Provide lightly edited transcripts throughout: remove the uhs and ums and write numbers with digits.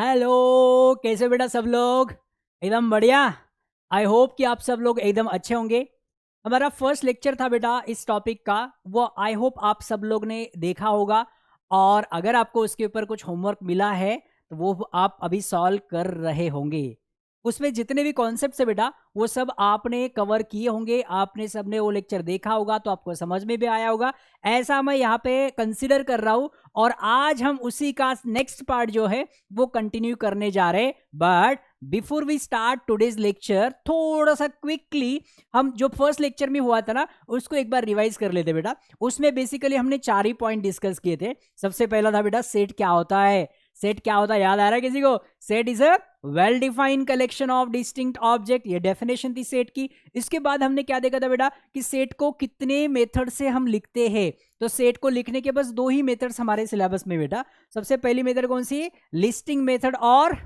Hello, कैसे बेटा सब लोग? एकदम बढ़िया। आई होप कि आप सब लोग एकदम अच्छे होंगे। हमारा फर्स्ट लेक्चर था बेटा इस टॉपिक का, वो आई होप आप सब लोग ने देखा होगा। और अगर आपको उसके ऊपर कुछ होमवर्क मिला है तो वो आप अभी सॉल्व कर रहे होंगे। उसमें जितने भी कॉन्सेप्ट्स है बेटा वो सब आपने कवर किए होंगे, आपने सबने वो लेक्चर देखा होगा तो आपको समझ में भी आया होगा, ऐसा मैं यहाँ पे कंसिडर कर रहा हूँ। और आज हम उसी का नेक्स्ट पार्ट जो है वो कंटिन्यू करने जा रहे हैं। But before we start today's lecture, थोड़ा सा क्विकली हम जो फर्स्ट लेक्चर में हुआ था ना उसको एक बार रिवाइज कर लेते बेटा। उसमें बेसिकली हमने 4 ही पॉइंट डिस्कस किए थे। सबसे पहला था बेटा सेट क्या होता है। सेट क्या होता है याद आ रहा है किसी को? Set is a well defined collection of distinct object, ये डेफिनेशन थी सेट की। इसके बाद हमने क्या देखा था बेटा कि सेट को कितने मेथड से हम लिखते हैं। तो सेट को लिखने के बस 2 ही मेथड्स हमारे सिलेबस में बेटा। सबसे पहली मेथड कौन सी? लिस्टिंग मेथड और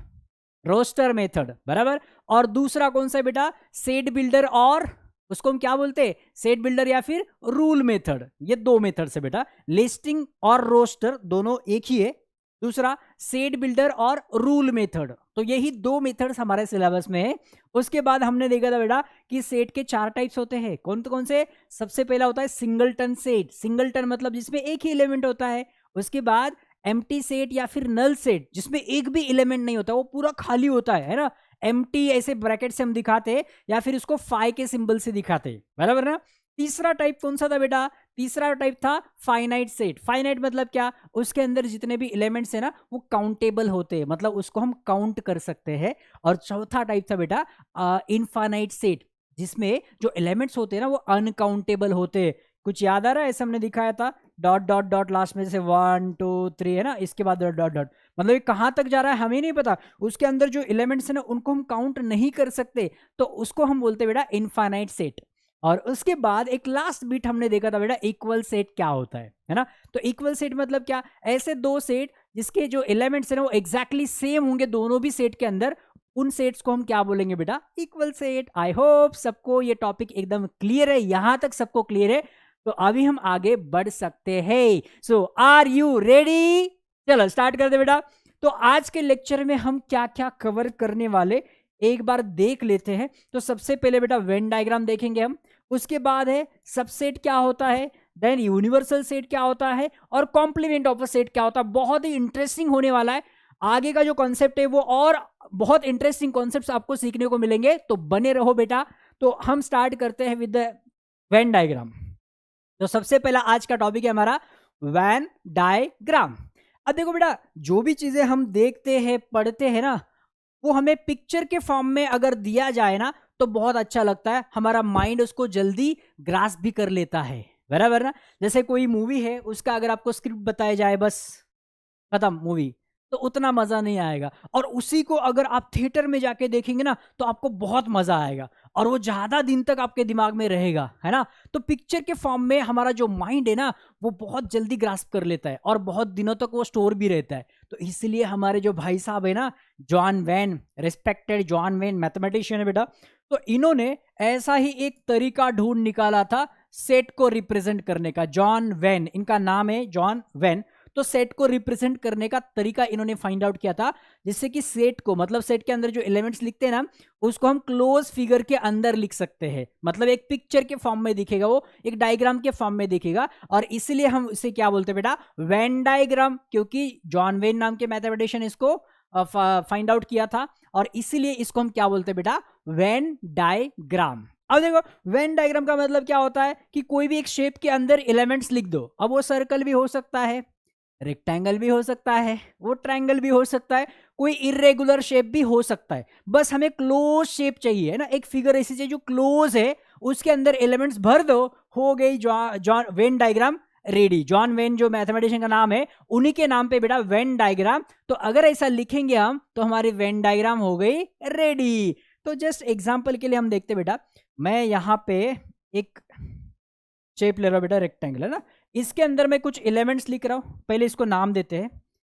रोस्टर मेथड, बराबर। और दूसरा कौन सा बेटा? सेट बिल्डर, और उसको हम क्या बोलते हैं? सेट बिल्डर या फिर रूल मेथड। ये 2 मेथड से बेटा, लिस्टिंग और रोस्टर दोनों एक ही है। दूसरा सेट बिल्डर और रूल मेथड, तो यही 2 मेथड्स हमारे सिलेबस में है। उसके बाद हमने देखा था बेटा कि सेट के 4 टाइप्स होते हैं। कौन से? सबसे पहला होता है सिंगलटन सेट। सिंगलटन मतलब जिसमें एक ही एलिमेंट होता है। उसके बाद एम्प्टी सेट या फिर नल सेट, जिसमें एक भी एलिमेंट नहीं होता, वो पूरा खाली होता है ना। एम्प्टी ऐसे ब्रैकेट से हम दिखाते या फिर उसको फाई के सिंबल से दिखाते, बराबर ना। तीसरा टाइप कौन सा था बेटा? तीसरा टाइप था फाइनाइट सेट। फाइनाइट मतलब क्या? उसके अंदर जितने भी एलिमेंट्स है ना वो काउंटेबल होते हैं, मतलब उसको हम काउंट कर सकते हैं। और चौथा टाइप था बेटा इनफाइनाइट सेट, जिसमें जो एलिमेंट्स होते हैं ना वो अनकाउंटेबल होते हैं। कुछ याद आ रहा है? ऐसा हमने दिखाया था, डॉट डॉट डॉट लास्ट में, जैसे 1 2 3 है ना, इसके बाद डॉट डॉट डॉट, मतलब ये कहां तक जा रहा है हमें नहीं पता। उसके अंदर जो एलिमेंट्स है ना उनको हम काउंट नहीं कर सकते, तो उसको हम बोलते हैं बेटा इनफाइनाइट सेट। और उसके बाद एक लास्ट बिट हमने देखा था बेटा इक्वल सेट क्या होता है ना। तो इक्वल सेट मतलब क्या? ऐसे 2 सेट जिसके जो एलिमेंट्स है ना वो एग्जैक्टली सेम होंगे दोनों भी सेट के अंदर, उन सेट्स को हम क्या बोलेंगे बेटा? Equal set. आई होप सबको ये टॉपिक एकदम क्लियर है, यहां तक सबको क्लियर है। तो अभी हम आगे बढ़ सकते हैं। सो आर यू रेडी? चलो स्टार्ट कर दे बेटा। तो आज के लेक्चर में हम क्या क्या कवर करने वाले एक बार देख लेते हैं। तो सबसे पहले बेटा वेन डायग्राम देखेंगे हम। उसके बाद है सबसेट क्या होता है, देन यूनिवर्सल सेट क्या होता है, और कॉम्प्लीमेंट ऑफ अ सेट क्या होता है। बहुत ही इंटरेस्टिंग होने वाला है आगे का जो कॉन्सेप्ट है वो, और बहुत इंटरेस्टिंग कॉन्सेप्ट्स आपको सीखने को मिलेंगे, तो बने रहो बेटा। तो हम स्टार्ट करते हैं विद द वेन डायग्राम। तो सबसे पहला आज का टॉपिक है हमारा वैन डायग्राम। अब देखो बेटा, जो भी चीजें हम देखते हैं पढ़ते हैं ना वो हमें पिक्चर के फॉर्म में अगर दिया जाए ना तो बहुत अच्छा लगता है, हमारा माइंड उसको जल्दी ग्रास्प भी कर लेता है, बराबर ना। जैसे कोई मूवी है, उसका अगर आपको स्क्रिप्ट बताया जाए बस खत्म मूवी, तो उतना मजा नहीं आएगा। और उसी को अगर आप थिएटर में जाके देखेंगे ना तो आपको बहुत मजा आएगा और वो ज्यादा दिन तक आपके दिमाग में रहेगा, है ना। तो पिक्चर के फॉर्म में हमारा जो माइंड है ना वो बहुत जल्दी ग्रास्प कर लेता है और बहुत दिनों तक वो स्टोर भी रहता है। तो इसलिए हमारे जो भाई साहब है ना, John when, respected John when mathematician है बेटा, तो इन्होंने ऐसा ही एक तरीका ढूंढ निकाला था सेट को रिप्रेजेंट करने का। जॉन वेन इनका नाम है, जॉन वेन। तो सेट को रिप्रेजेंट करने का तरीका इन्होंने फाइंड आउट किया था, जिससे कि सेट को, मतलब सेट के अंदर जो एलिमेंट्स लिखते हैं ना उसको हम क्लोज फिगर के अंदर लिख सकते हैं। मतलब एक पिक्चर के फॉर्म में दिखेगा, वो एक डायग्राम के फॉर्म में दिखेगा, और इसलिए हम इसे क्या बोलते हैं बेटा? वेन डायग्राम, क्योंकि जॉन वेन नाम के मैथमेटिशियन इसको फाइंड आउट किया था, और इसीलिए इसको हम क्या बोलते हैं बेटा? Venn diagram. अब देखो वेन डायग्राम का मतलब क्या होता है कि कोई भी एक शेप के अंदर एलिमेंट्स लिख दो। अब वो सर्कल भी हो सकता है, रेक्टेंगल भी हो सकता है, वो ट्रायंगल भी हो सकता है, कोई इरेगुलर शेप भी हो सकता है। बस हमें क्लोज शेप चाहिए, है ना। एक फिगर ऐसी चाहिए जो क्लोज है, उसके अंदर एलिमेंट्स भर दो, हो गई John Venn diagram ready. John when जो मैथमेटिशियन का नाम है, उन्हीं के नाम पे बेटा वेन डायग्राम। तो अगर ऐसा लिखेंगे हम तो हमारी वेन डायग्राम हो गई रेडी। तो जस्ट एग्जाम्पल के लिए हम देखते बेटा, मैं यहाँ पे एक शेप ले रहा हूं बेटा, रेक्टेंगल, है ना। इसके अंदर मैं कुछ एलिमेंट्स लिख रहा हूं, पहले इसको नाम देते हैं।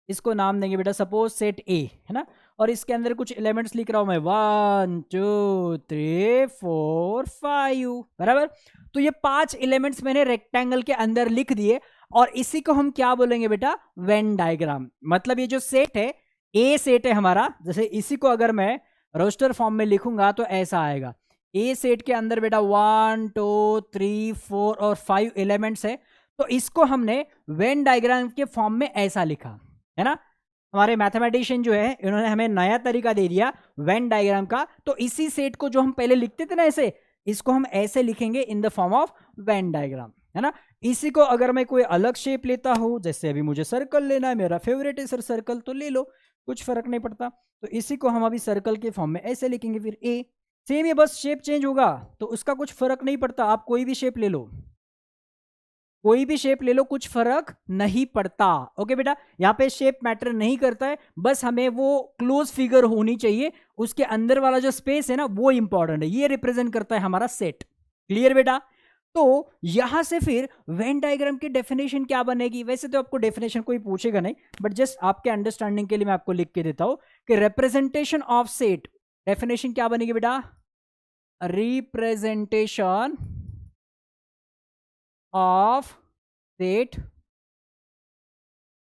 इसको नाम देंगे बेटा सपोज सेट ए, है ना। और इसके अंदर कुछ एलिमेंट्स लिख रहा हूं मैं, 1 2 3 4 5, बराबर। तो ये 5 एलिमेंट्स मैंने रेक्टेंगल के अंदर लिख दिए, और इसी को हम क्या बोलेंगे बेटा? Venn diagram. मतलब ये जो सेट है ए सेट है हमारा, जैसे इसी को अगर मैं रोस्टर फॉर्म में लिखूंगा तो ऐसा आएगा। ए सेट के अंदर बेटा 1 2 3 4 और 5 एलिमेंट्स है, तो इसको हमने वेन डायग्राम के फॉर्म में ऐसा लिखा है ना। हमारे मैथमेटिशियन जो है इन्होंने हमें नया तरीका दे दिया वेन डायग्राम का, तो इसी सेट को जो हम पहले लिखते थे ना ऐसे, इसको हम ऐसे लिखेंगे in the form of Venn diagram, है ना। इसी को अगर मैं कोई अलग शेप लेता हूं, जैसे अभी मुझे सर्कल लेना है, मेरा फेवरेट है सर सर्कल, तो ले लो, कुछ फर्क नहीं पड़ता। तो इसी को हम अभी सर्कल के फॉर्म में ऐसे लिखेंगे, फिर ए सेम ही, बस शेप चेंज होगा, तो उसका कुछ फर्क नहीं पड़ता, आप कोई भी शेप ले लो, कोई भी शेप ले लो, कुछ फर्क नहीं पड़ता। ओके बेटा, यहाँ पे शेप मैटर नहीं करता है, बस हमें वो क्लोज फिगर होनी चाहिए, उसके अंदर वाला जो स्पेस है ना वो इंपॉर्टेंट है, ये रिप्रेजेंट करता है हमारा सेट। क्लियर बेटा। तो यहां से फिर वेन डायग्राम की डेफिनेशन क्या बनेगी, वैसे तो आपको डेफिनेशन कोई पूछेगा नहीं, बट जस्ट आपके अंडरस्टैंडिंग के लिए मैं आपको लिख के देता हूं कि रिप्रेजेंटेशन ऑफ सेट, डेफिनेशन क्या बनेगी बेटा, representation of set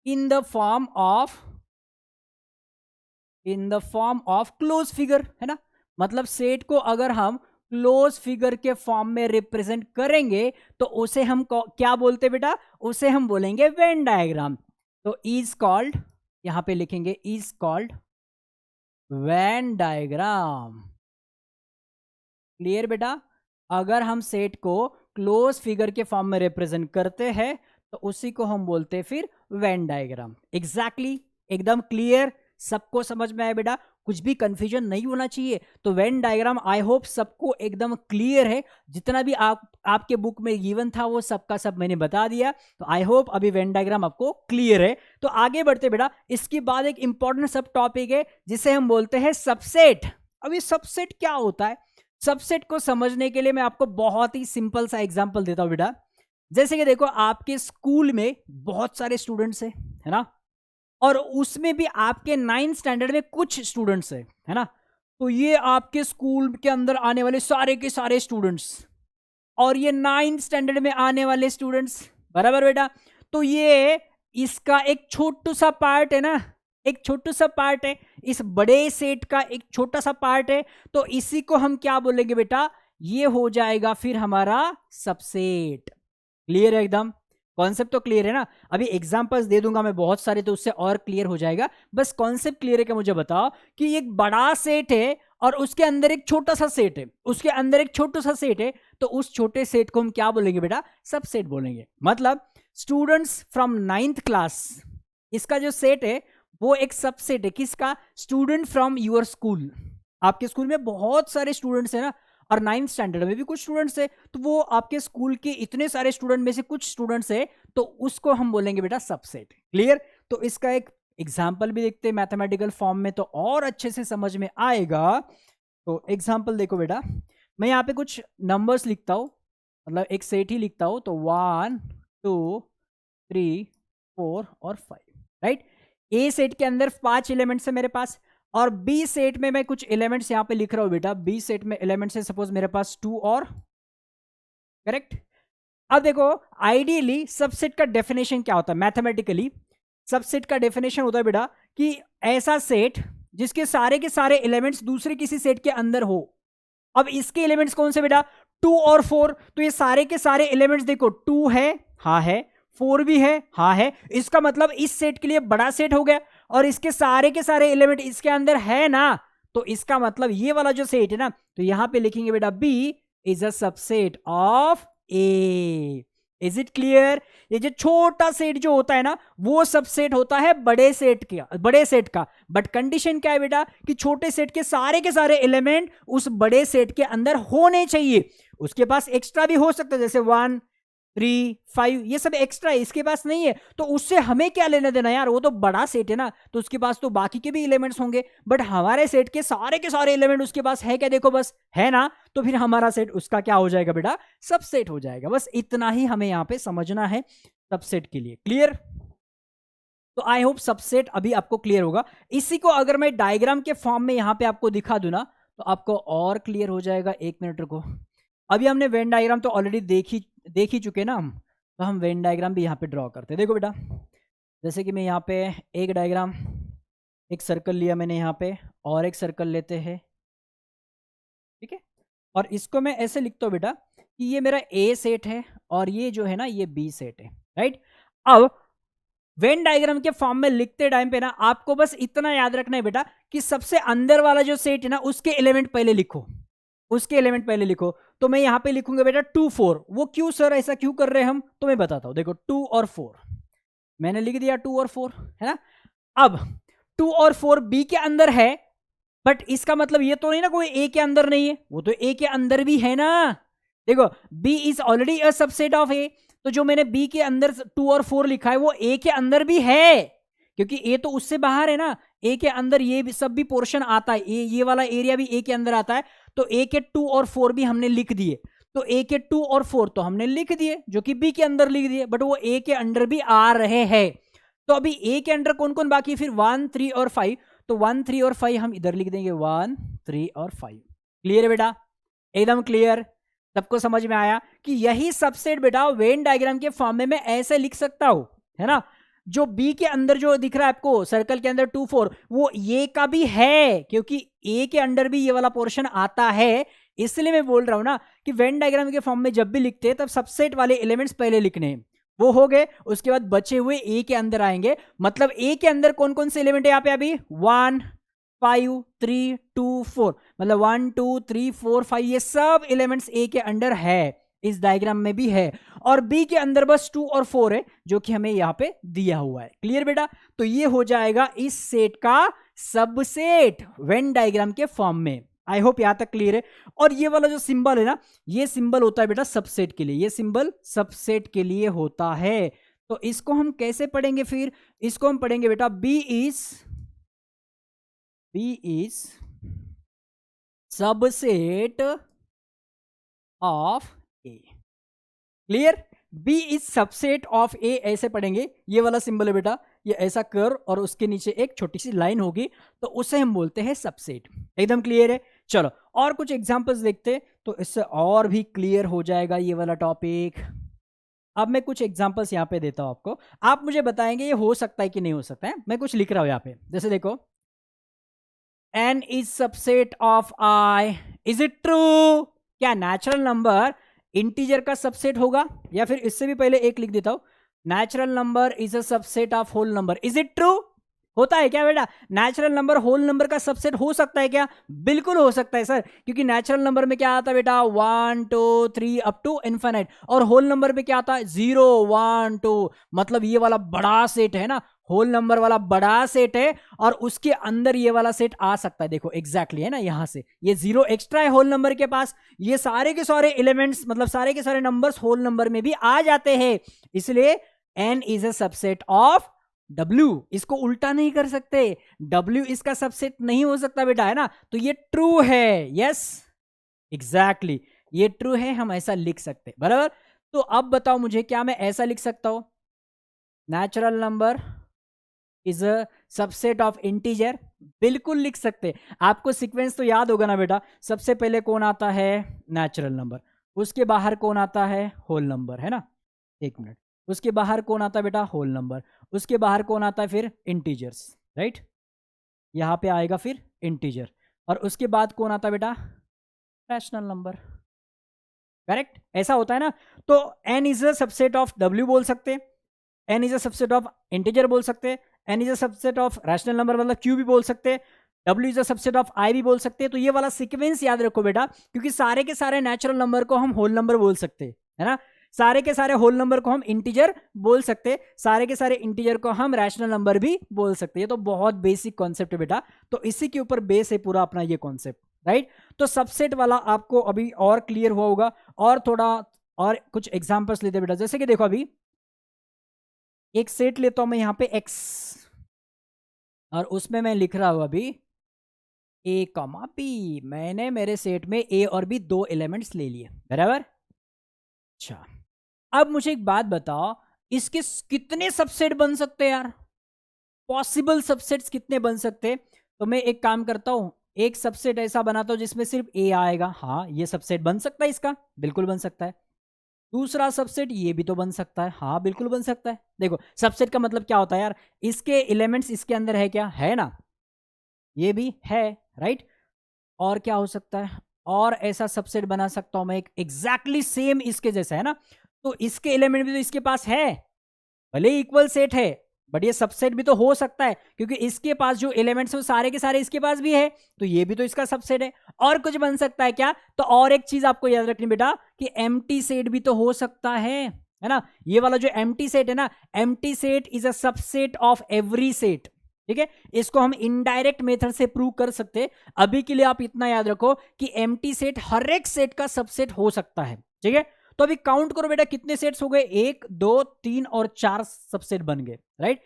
in the form of close figure, है ना। मतलब सेट को अगर हम क्लोज फिगर के फॉर्म में रिप्रेजेंट करेंगे तो उसे हम क्या बोलते बेटा, उसे हम बोलेंगे वेन डायग्राम। तो इज कॉल्ड, यहां पे लिखेंगे is called Venn diagram. Clear बेटा। अगर हम सेट को क्लोज फिगर के फॉर्म में रिप्रेजेंट करते हैं तो उसी को हम बोलते हैं फिर वेन डायग्राम। एग्जैक्टली, एकदम क्लियर, सबको समझ में आया बेटा, कुछ भी कंफ्यूजन नहीं होना चाहिए। तो वेन डायग्राम आई होप सबको एकदम क्लियर है, जितना भी आपके बुक में गिवन था वो सबका सब मैंने बता दिया। तो आई होप अभी वेन डायग्राम आपको क्लियर है। तो आगे बढ़ते बेटा, इसके बाद एक इंपॉर्टेंट सब टॉपिक है जिसे हम बोलते हैं सबसेट। अब ये सबसेट क्या होता है, सबसेट को समझने के लिए मैं आपको बहुत ही सिंपल सा एग्जांपल देता हूं बेटा। जैसे कि देखो, आपके स्कूल में बहुत सारे स्टूडेंट्स हैं, है ना, और उसमें भी आपके 9th स्टैंडर्ड में कुछ स्टूडेंट्स है ना। तो ये आपके स्कूल के अंदर आने वाले सारे के सारे स्टूडेंट्स और ये 9th स्टैंडर्ड में आने वाले स्टूडेंट्स, बराबर बेटा। तो ये इसका एक छोटू सा पार्ट है ना, एक छोटू सा पार्ट है, इस बड़े सेट का एक छोटा सा पार्ट है। तो इसी को हम क्या बोलेंगे बेटा, ये हो जाएगा फिर हमारा सबसेट। क्लियर है एकदम, कॉन्सेप्ट तो क्लियर है ना। अभी एग्जांपल्स दे दूंगा मैं बहुत सारे, तो उससे और क्लियर हो जाएगा। बस कॉन्सेप्ट क्लियर है क्या, मुझे बताओ कि एक बड़ा सेट है और उसके अंदर एक छोटा सा सेट है, उसके अंदर एक छोटा सा सेट है, तो उस छोटे सेट को हम क्या बोलेंगे बेटा, सबसेट बोलेंगे। मतलब स्टूडेंट्स फ्रॉम 9th क्लास, इसका जो सेट है वो एक सबसेट है किसका, स्टूडेंट फ्रॉम यूर स्कूल। आपके स्कूल में बहुत सारे स्टूडेंट्स है ना, और 9th स्टैंडर्ड में भी कुछ स्टूडेंट्स है, तो वो आपके स्कूल के इतने सारे स्टूडेंट में से कुछ स्टूडेंट्स है, तो उसको हम बोलेंगे बेटा सबसेट। क्लियर। तो इसका एक एग्जाम्पल भी देखते हैं मैथमेटिकल फॉर्म में, तो और अच्छे से समझ में आएगा। तो एग्जाम्पल देखो बेटा, मैं यहाँ पे कुछ नंबर्स लिखता हूँ, मतलब एक सेट ही लिखता हूँ, तो 1 2 3 4 और 5, राइट। ए सेट के अंदर 5 एलिमेंट्स है मेरे पास, और बी सेट में मैं कुछ एलिमेंट्स यहां पे लिख रहा हूं बेटा। बी सेट में एलिमेंट्स है सपोज मेरे पास 2 और, करेक्ट। अब देखो, आइडियली सबसेट का डेफिनेशन क्या होता है मैथमेटिकली, सबसेट का डेफिनेशन होता है बेटा कि ऐसा सेट जिसके सारे के सारे एलिमेंट्स दूसरे किसी सेट के अंदर हो। अब इसके एलिमेंट्स कौन से बेटा, 2 और 4, तो ये सारे के सारे एलिमेंट्स देखो, 2 है, हाँ है, 4 भी है, हाँ है, इसका मतलब इस सेट के लिए बड़ा सेट हो गया, और इसके सारे के सारे एलिमेंट इसके अंदर है ना, तो इसका मतलब ये वाला जो सेट है ना, तो यहां पे लिखेंगे बेटा B is a subset of A. Is it clear. ये जो छोटा सेट जो होता है ना, वो सबसेट होता है बड़े सेट का। बट कंडीशन क्या है बेटा, कि छोटे सेट के सारे एलिमेंट उस बड़े सेट के अंदर होने चाहिए। उसके पास एक्स्ट्रा भी हो सकता है, जैसे 1 3 5 ये सब एक्स्ट्रा है, इसके पास नहीं है, तो उससे हमें क्या लेना देना यार, वो तो बड़ा सेट है ना, तो उसके पास तो बाकी के भी एलिमेंट्स होंगे। बट हमारे सेट के सारे एलिमेंट उसके पास है क्या, देखो बस है ना, तो फिर हमारा सेट उसका क्या हो जाएगा बेटा, सबसेट हो जाएगा। बस इतना ही हमें यहां पे समझना है सबसेट के लिए। क्लियर। तो आई होप सबसेट अभी आपको क्लियर होगा। इसी को अगर मैं डायग्राम के फॉर्म में यहां पे आपको दिखा दूं ना, तो आपको और क्लियर हो जाएगा। एक मिनट रुको, अभी हमने वेन डायग्राम तो ऑलरेडी देख ही चुके ना हम, तो हम वेन डायग्राम भी यहाँ पे ड्रॉ करते हैं। देखो बेटा, जैसे कि मैं यहाँ पे एक डायग्राम एक सर्कल लिया मैंने यहाँ पे, और एक सर्कल लेते हैं, ठीक है। और इसको मैं ऐसे लिखता हूँ बेटा कि ये मेरा ए सेट है और ये जो है ना ये बी सेट है, राइट। अब वेन डायग्राम के फॉर्म में लिखते टाइम पे ना आपको बस इतना याद रखना है बेटा कि सबसे अंदर वाला जो सेट है ना उसके एलिमेंट पहले लिखो, उसके एलिमेंट पहले लिखो। तो मैं यहां पे लिखूंगा बेटा 2 4। वो क्यों सर, ऐसा क्यों कर रहे हैं हम, तो मैं बताता हूं। देखो 2 और 4 मैंने लिख दिया, 2 और 4 है ना। अब 2 और 4 बी के अंदर है, बट इसका मतलब ये तो नहीं ना कोई ए के अंदर नहीं है, वो तो ए के अंदर भी है ना। देखो B is already a subset of A, तो जो मैंने बी के अंदर 2 और 4 लिखा है वो ए के अंदर भी है, क्योंकि ए तो उससे बाहर है ना। ए के अंदर ये भी सब भी पोर्शन आता है, ये वाला एरिया भी ए के अंदर आता है। तो ए के 2 और 4 भी हमने लिख दिए, तो ए के 2 और 4 तो हमने लिख दिए जो कि बी के अंदर लिख दिए, बट वो ए के अंदर भी आ रहे हैं। तो अभी ए के अंदर कौन कौन बाकी, फिर 1 3 और 5, तो 1 3 और 5 हम इधर लिख देंगे, 1 3 और 5। क्लियर है बेटा, एकदम क्लियर, सबको समझ में आया कि यही सबसेट बेटा वेन डायग्राम के फॉर्म में मैं ऐसे लिख सकता हूं, है ना। जो बी के अंदर जो दिख रहा है आपको सर्कल के अंदर 2 4, वो ए का भी है, क्योंकि ए के अंदर भी ये वाला पोर्शन आता है। इसलिए मैं बोल रहा हूं ना कि वेन डायग्राम के फॉर्म में जब भी लिखते हैं तब सबसेट वाले एलिमेंट्स पहले लिखने हैं। वो हो गए, उसके बाद बचे हुए ए के अंदर आएंगे। मतलब ए के अंदर कौन कौन से एलिमेंट है यहाँ पे, अभी 1 5 3 2 4, मतलब 1 2 3 4 5 ये सब एलिमेंट्स ए के अंदर है, इस डायग्राम में भी है। और बी के अंदर बस 2 और 4 है जो कि हमें यहाँ पे दिया हुआ है। क्लियर बेटा, तो ये हो जाएगा इस सेट का सबसेट वेन डायग्राम के फॉर्म में। आई होप यहां तक क्लियर है। और ये वाला जो सिंबल है ना, ये सिंबल होता है बेटा सबसेट के लिए, ये सिंबल सबसेट के लिए होता है। तो इसको हम कैसे पढ़ेंगे, फिर इसको हम पढ़ेंगे बेटा B is subset of A. Clear, B is subset of A ऐसे पढ़ेंगे। ये वाला सिंबल है बेटा, ये ऐसा कर और उसके नीचे एक छोटी सी लाइन होगी, तो उसे हम बोलते हैं सबसेट। एकदम क्लियर है। चलो और कुछ एग्जांपल्स देखते तो इससे और भी क्लियर हो जाएगा ये वाला टॉपिक। अब मैं कुछ एग्जांपल्स यहाँ पे देता हूं आपको, आप मुझे बताएंगे ये हो सकता है कि नहीं हो सकता है। मैं कुछ लिख रहा हूं यहाँ पे, जैसे देखो n is subset of i, is it true. क्या नेचुरल नंबर इंटीजर का सबसेट होगा, या फिर इससे भी पहले एक लिख देता हूं, natural number is a subset of whole number, is it true. होता है क्या बेटा, नेचुरल नंबर होल नंबर का सबसेट हो सकता है क्या, बिल्कुल हो सकता है सर, क्योंकि नेचुरल नंबर में क्या आता है बेटा 1 2 3 अप टू इनफाइनाइट, और होल नंबर में क्या आता है 0 1 2, मतलब ये वाला बड़ा सेट है ना, होल नंबर वाला बड़ा सेट है, और उसके अंदर ये वाला सेट आ सकता है। देखो एग्जैक्टली है ना, यहां से ये 0 एक्स्ट्रा है होल नंबर के पास, ये सारे के सारे एलिमेंट्स मतलब सारे के सारे नंबर्स होल नंबर में भी आ जाते हैं, इसलिए n is a subset of W। इसको उल्टा नहीं कर सकते, W इसका सबसेट नहीं हो सकता बेटा, है ना। तो ये ट्रू है, यस एग्जैक्टली ये ट्रू है, हम ऐसा लिख सकते बराबर। तो अब बताओ मुझे, क्या मैं ऐसा लिख सकता हूं, natural number is a subset of integer, बिल्कुल लिख सकते। आपको सीक्वेंस तो याद होगा ना बेटा, सबसे पहले कौन आता है नेचुरल नंबर, उसके बाहर कौन आता है होल नंबर, है ना। एक मिनट, उसके बाहर कौन आता है बेटा होल नंबर, उसके बाहर कौन आता है फिर इंटीजर्स, राइट। यहां पे आएगा फिर इंटीजर, और उसके बाद कौन आता है बेटा रैशनल नंबर, करेक्ट। ऐसा होता है ना। तो n is a subset of w बोल सकते, n is a subset of integer बोल सकते, n is a subset of rational number मतलब q भी बोल सकते, w is a subset of i भी बोल सकते। तो ये वाला सीक्वेंस याद रखो बेटा, क्योंकि सारे के सारे नेचुरल नंबर को हम होल नंबर बोल सकते, है ना। सारे के सारे होल नंबर को हम इंटीजर बोल सकते, सारे के सारे इंटीजर को हम रैशनल नंबर भी बोल सकते। ये तो बहुत बेसिक कॉन्सेप्ट है बेटा, तो इसी के ऊपर बेस है पूरा अपना ये कॉन्सेप्ट, राइट। तो सबसेट वाला आपको अभी और क्लियर हुआ होगा। और थोड़ा और कुछ एग्जांपल्स लेते बेटा, जैसे कि देखो अभी एक सेट लेता हूं मैं यहाँ पे x, और उसमें मैं लिख रहा हूं अभी a, p। मैंने मेरे सेट में a और b दो एलिमेंट्स ले लिए बराबर। अच्छा अब मुझे एक बात बताओ, इसके कितने सबसेट बन सकते हैं यार, पॉसिबल सबसेट्स कितने बन सकते। तो मैं एक काम करता हूं, एक सबसेट ऐसा बनाता हूं जिसमें सिर्फ a आएगा, हाँ ये सबसेट बन सकता है, इसका बिल्कुल बन सकता है। दूसरा सबसेट ये भी तो बन सकता है, हाँ बिल्कुल बन सकता है। देखो सबसेट का मतलब क्या होता है यार, इसके एलिमेंट्स इसके अंदर है क्या, है ना। ये भी है, राइट। और क्या हो सकता है, और ऐसा सबसेट बना सकता हूं मैं एक एग्जैक्टली सेम इसके जैसा, है ना। तो इसके एलिमेंट भी तो इसके पास है, भले ही इक्वल सेट है, बट ये सबसेट भी तो हो सकता है, क्योंकि इसके पास जो एलिमेंट्स है वो सारे के सारे इसके पास भी है, तो ये भी तो इसका सबसेट है। और कुछ बन सकता है क्या, तो और एक चीज आपको याद रखनी बेटा कि एम्प्टी सेट भी तो हो सकता है ना। ये वाला जो एम्प्टी सेट है ना, empty set is a subset of every set, ठीक है। इसको हम इनडायरेक्ट मेथड से प्रूव कर सकते हैं। अभी के लिए आप इतना याद रखो कि एम्प्टी सेट हर एक सेट का सबसेट हो सकता है, ठीक है। तो अभी काउंट करो बेटा कितने सेट्स हो गए, 1 2 3 और 4 सबसेट बन गए, राइट।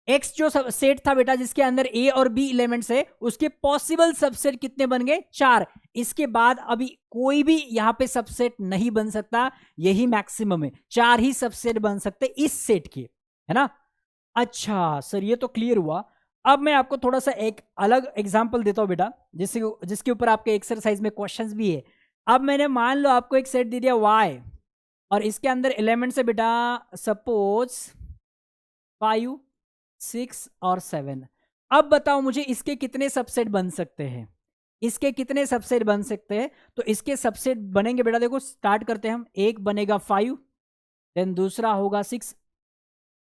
एक्स जो सेट था बेटा जिसके अंदर ए और बी एलिमेंट्स है, उसके पॉसिबल सबसेट कितने बन गए, 4। इसके बाद अभी कोई भी यहां पे सबसेट नहीं बन सकता, यही मैक्सिमम है, 4 ही सबसेट बन सकते इस सेट के, है ना। अच्छा सर ये तो क्लियर हुआ। अब मैं आपको थोड़ा सा एक अलग एग्जांपल देता हूं बेटा, जिसके ऊपर आपके एक्सरसाइज में क्वेश्चंस भी है। अब मैंने मान लो आपको एक सेट दे दिया y, और इसके अंदर एलिमेंट्स है बेटा सपोज 5 6 और 7। अब बताओ मुझे इसके कितने सबसेट बन सकते हैं, इसके कितने सबसेट बन सकते हैं। तो इसके सबसेट बनेंगे बेटा, देखो स्टार्ट करते हैं हम। एक बनेगा 5, देन दूसरा होगा 6,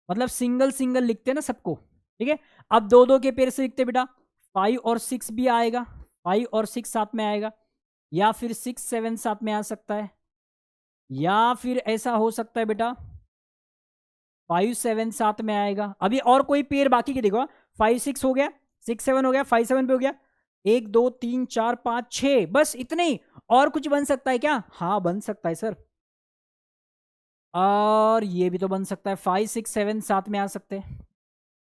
मतलब सिंगल सिंगल लिखते हैं ना सबको, ठीक है। अब दो दो के पेयर से लिखते बेटा, 5 और 6 भी आएगा, 5 और 6 साथ में आएगा, या फिर 6 7 साथ में आ सकता है, या फिर ऐसा हो सकता है बेटा 5 7 साथ में आएगा। अभी और कोई पेयर बाकी के देखो, 5 6 हो गया, 6 7 हो गया, 5 7 पे हो गया, 1 2 3 4 5 6, बस इतने ही। और कुछ बन सकता है क्या, हाँ बन सकता है सर, और ये भी तो बन सकता है, 5 6 7 साथ में आ सकते हैं,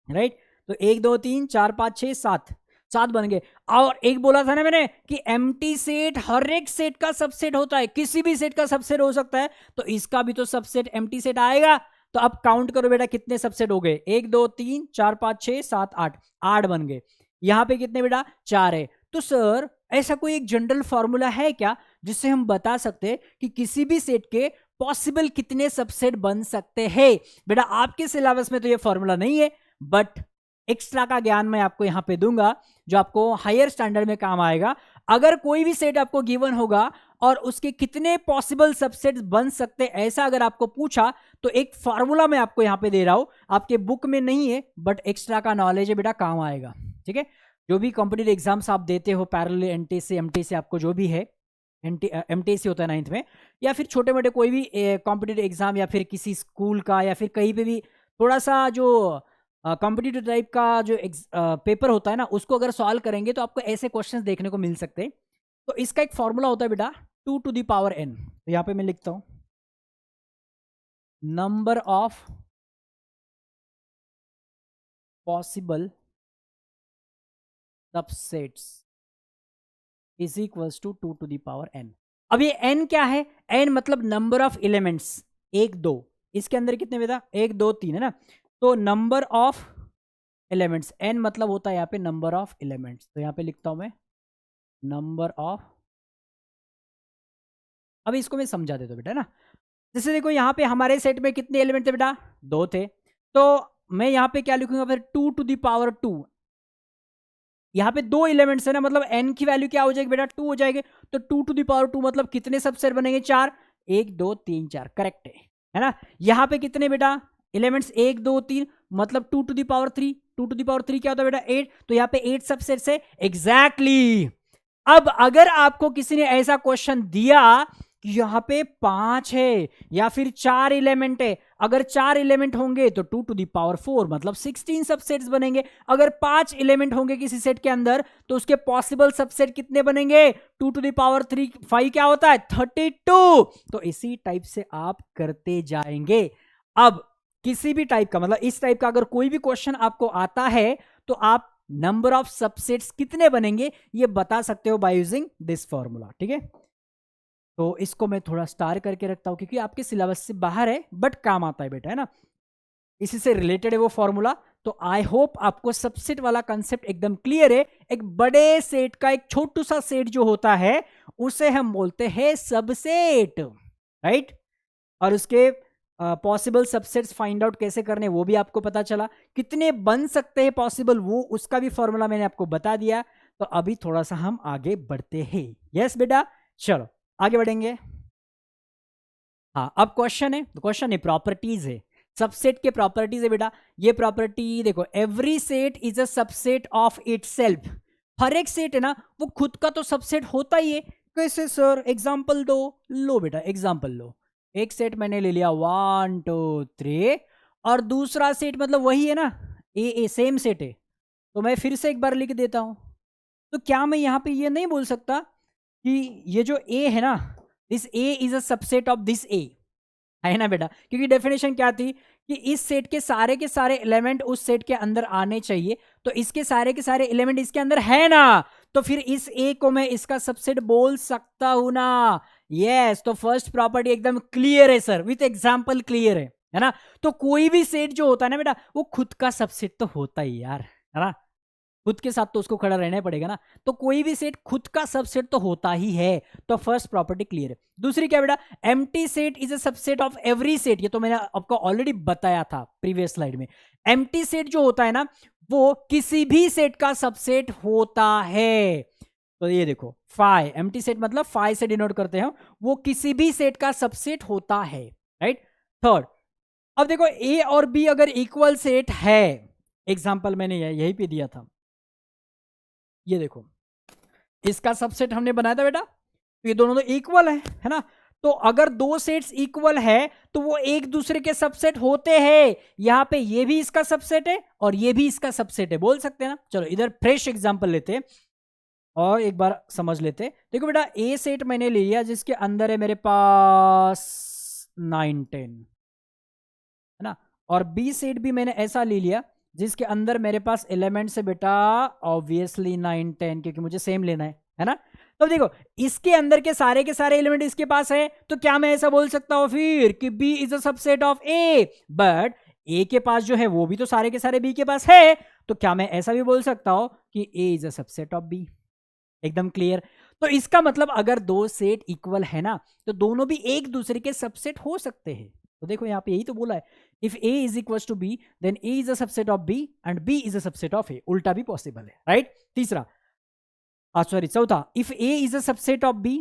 राइट। तो 1 2 3 4 5 6 7, 7 बन गए। और एक बोला था ना मैंने कि एम्प्टी सेट हर एक सेट का सबसेट होता है, किसी भी सेट का सबसेट हो सकता है, तो इसका भी तो सबसेट एम्प्टी सेट आएगा। तो अब काउंट करो बेटा कितने सबसेट हो गए, 1 2 3 4 5 6 7 8, 8 बन गए। यहां पे कितने बेटा, 4 है। तो सर ऐसा कोई एक जनरल फॉर्मूला है क्या जिससे हम बता सकते हैं कि किसी भी सेट के पॉसिबल कितने सबसेट बन सकते हैं। बेटा आपके सिलेबस में तो ये फॉर्मूला नहीं है, बट एक्स्ट्रा का ज्ञान मैं आपको यहां पे दूंगा जो आपको हायर स्टैंडर्ड में काम आएगा। अगर कोई भी सेट आपको गिवन होगा और उसके कितने पॉसिबल सबसेट्स बन सकते ऐसा अगर आपको पूछा, तो एक फॉर्मूला मैं आपको यहां पे दे रहा हूं, आपके बुक में नहीं है बट एक्स्ट्रा का नॉलेज है बेटा, काम आएगा, ठीक है। जो भी कॉम्पिटिटिव एग्जाम्स आप देते हो, पैरेलल एनटीएससी एमटीएससी आपको जो भी है, एमटीएससी होता है 9th में, या फिर छोटे मोटे कोई भी कॉम्पिटिटिव एग्जाम, या फिर किसी स्कूल का, या फिर कहीं पे भी थोड़ा सा जो कॉम्पिटिटिव टाइप का जो पेपर होता है ना, उसको अगर सॉल्व करेंगे तो आपको ऐसे क्वेश्चंस देखने को मिल सकते हैं। तो इसका एक फॉर्मूला होता है बेटा 2 to the power n। तो यहां पे मैं लिखता हूं number of possible subsets is equals to 2 to the power n। अब ये n क्या है, n मतलब नंबर ऑफ एलिमेंट्स, 1 2, इसके अंदर कितने बेटा 1 2 3 है ना। तो नंबर ऑफ एलिमेंट्स, n मतलब होता है यहाँ पे नंबर ऑफ एलिमेंट्स, तो यहाँ पे लिखता हूं मैं नंबर ऑफ। अब इसको मैं समझा देता हूं बेटा ना, जैसे देखो यहाँ पे हमारे सेट में कितने एलिमेंट थे बेटा, 2 थे। तो मैं यहाँ पे क्या लिखूंगा फिर 2 to the power 2। यहाँ पे 2 एलिमेंट्स है ना, मतलब n की वैल्यू क्या हो जाएगी बेटा 2 हो जाएगी। तो 2 to the power 2 मतलब कितने सबसेट बनेंगे, 4, 1 2 3 4, करेक्ट है ना। यहाँ पे कितने बेटा एलिमेंट्स 1 2 3, मतलब 2 to the power 3, 2 to the power 3 क्या होता है बेटा 8, तो यहाँ पे 8 सबसेट्स है एग्जैक्टली। अब अगर आपको किसी ने ऐसा क्वेश्चन दिया कि यहां पे 5 है या फिर 4 एलिमेंट है, अगर 4 एलिमेंट होंगे तो 2 to the power 4 मतलब 16 सबसेट्स बनेंगे। अगर 5 एलिमेंट होंगे किसी सेट के अंदर तो उसके पॉसिबल सबसेट कितने बनेंगे, 2 to the power 3 5 क्या होता है 32। तो इसी टाइप से आप करते जाएंगे। अब किसी भी टाइप का, मतलब इस टाइप का अगर कोई भी क्वेश्चन आपको आता है तो आप नंबर ऑफ सबसेट्स कितने बनेंगे ये बता सकते हो बाय यूजिंग दिस फॉर्मूला, ठीक है। तो इसको मैं थोड़ा स्टार करके रखता हूं क्योंकि आपके सिलेबस से बाहर है बट काम आता है बेटा, है ना, इसी से रिलेटेड है वो फॉर्मूला। तो आई होप आपको सबसेट वाला कंसेप्ट एकदम क्लियर है। एक बड़े सेट का एक छोटू सा सेट जो होता है उसे हम बोलते हैं सबसेट, राइट। और उसके पॉसिबल सबसेट्स फाइंड आउट कैसे करने वो भी आपको पता चला, कितने बन सकते हैं पॉसिबल वो उसका भी फॉर्मूला मैंने आपको बता दिया। तो अभी थोड़ा सा हम आगे बढ़ते हैं। यस बेटा, चलो आगे बढ़ेंगे। हाँ, अब क्वेश्चन है, तो क्वेश्चन है प्रॉपर्टीज है, सबसेट के प्रॉपर्टीज है बेटा। ये प्रॉपर्टी देखो, every set is a subset of itself. हर एक सेट है ना वो खुद का तो सबसेट होता ही है। कैसे सर, एग्जांपल दो। लो बेटा एग्जांपल लो। एक सेट मैंने ले लिया 1 2 3, और दूसरा सेट मतलब वही है ना, ए सेम सेट है। तो मैं फिर से एक बार लिख देता हूं। तो क्या मैं यहां पे ये नहीं बोल सकता कि ये जो ए है ना, this A is a subset of this A, है ना बेटा? क्योंकि डेफिनेशन क्या थी कि इस सेट के सारे एलिमेंट उस सेट के अंदर आने चाहिए। तो इसके सारे एलिमेंट इसके अंदर है ना, तो फिर इस ए को मैं इसका सबसेट बोल सकता हूं ना। यस, तो फर्स्ट प्रॉपर्टी एकदम क्लियर है सर, विथ एग्जांपल क्लियर है ना? तो कोई भी सेट जो होता है ना बेटा, वो खुद का सबसेट तो होता ही यार, है ना? खुद के साथ तो उसको खड़ा रहना पड़ेगा ना। तो कोई भी सेट खुद का सबसेट तो होता ही है। तो फर्स्ट प्रॉपर्टी क्लियर है। दूसरी क्या बेटा, empty set is a subset of every set. ये तो मैंने आपको ऑलरेडी बताया था प्रीवियस स्लाइड में। एम्प्टी सेट जो होता है ना, वो किसी भी सेट का सबसेट होता है। तो ये देखो, फाइ, एम्प्टी सेट मतलब फाइ से डिनोट करते हैं, वो किसी भी सेट का सबसेट होता है, राइट? थर्ड, अब देखो ए और बी अगर इक्वल सेट है, एग्जांपल मैंने यही पे दिया था, ये देखो इसका सबसेट हमने बनाया था बेटा, तो ये दोनों तो इक्वल है ना? तो अगर दो सेट्स इक्वल है तो वो एक दूसरे के सबसेट होते हैं। यहां पे ये भी इसका सबसेट है और ये भी इसका सबसेट है, बोल सकते हैं ना? चलो इधर फ्रेश एग्जांपल लेते और एक बार समझ लेते। देखो बेटा, ए सेट मैंने ले लिया जिसके अंदर है मेरे पास 9 10, है ना? और बी सेट भी मैंने ऐसा ले लिया जिसके अंदर मेरे पास एलिमेंट्स है बेटा ऑब्वियसली 9 10, क्योंकि मुझे सेम लेना है ना? तो देखो, इसके अंदर के सारे एलिमेंट इसके पास है, तो क्या मैं ऐसा बोल सकता हूं फिर कि B is a subset of A? But A के पास जो है वो भी तो सारे के सारे बी के पास है, तो क्या मैं ऐसा भी बोल सकता हूं कि A is a subset of B? एकदम क्लियर। तो इसका मतलब अगर दो सेट इक्वल है ना, तो दोनों भी एक दूसरे के सबसेट हो सकते हैं। तो देखो यहाँ पे यही तो बोला है, if A is equal to B then A is a subset of B and B is a subset of A. उल्टा भी पॉसिबल है, राइट? तीसरा, सॉरी चौथा, if A is a subset of B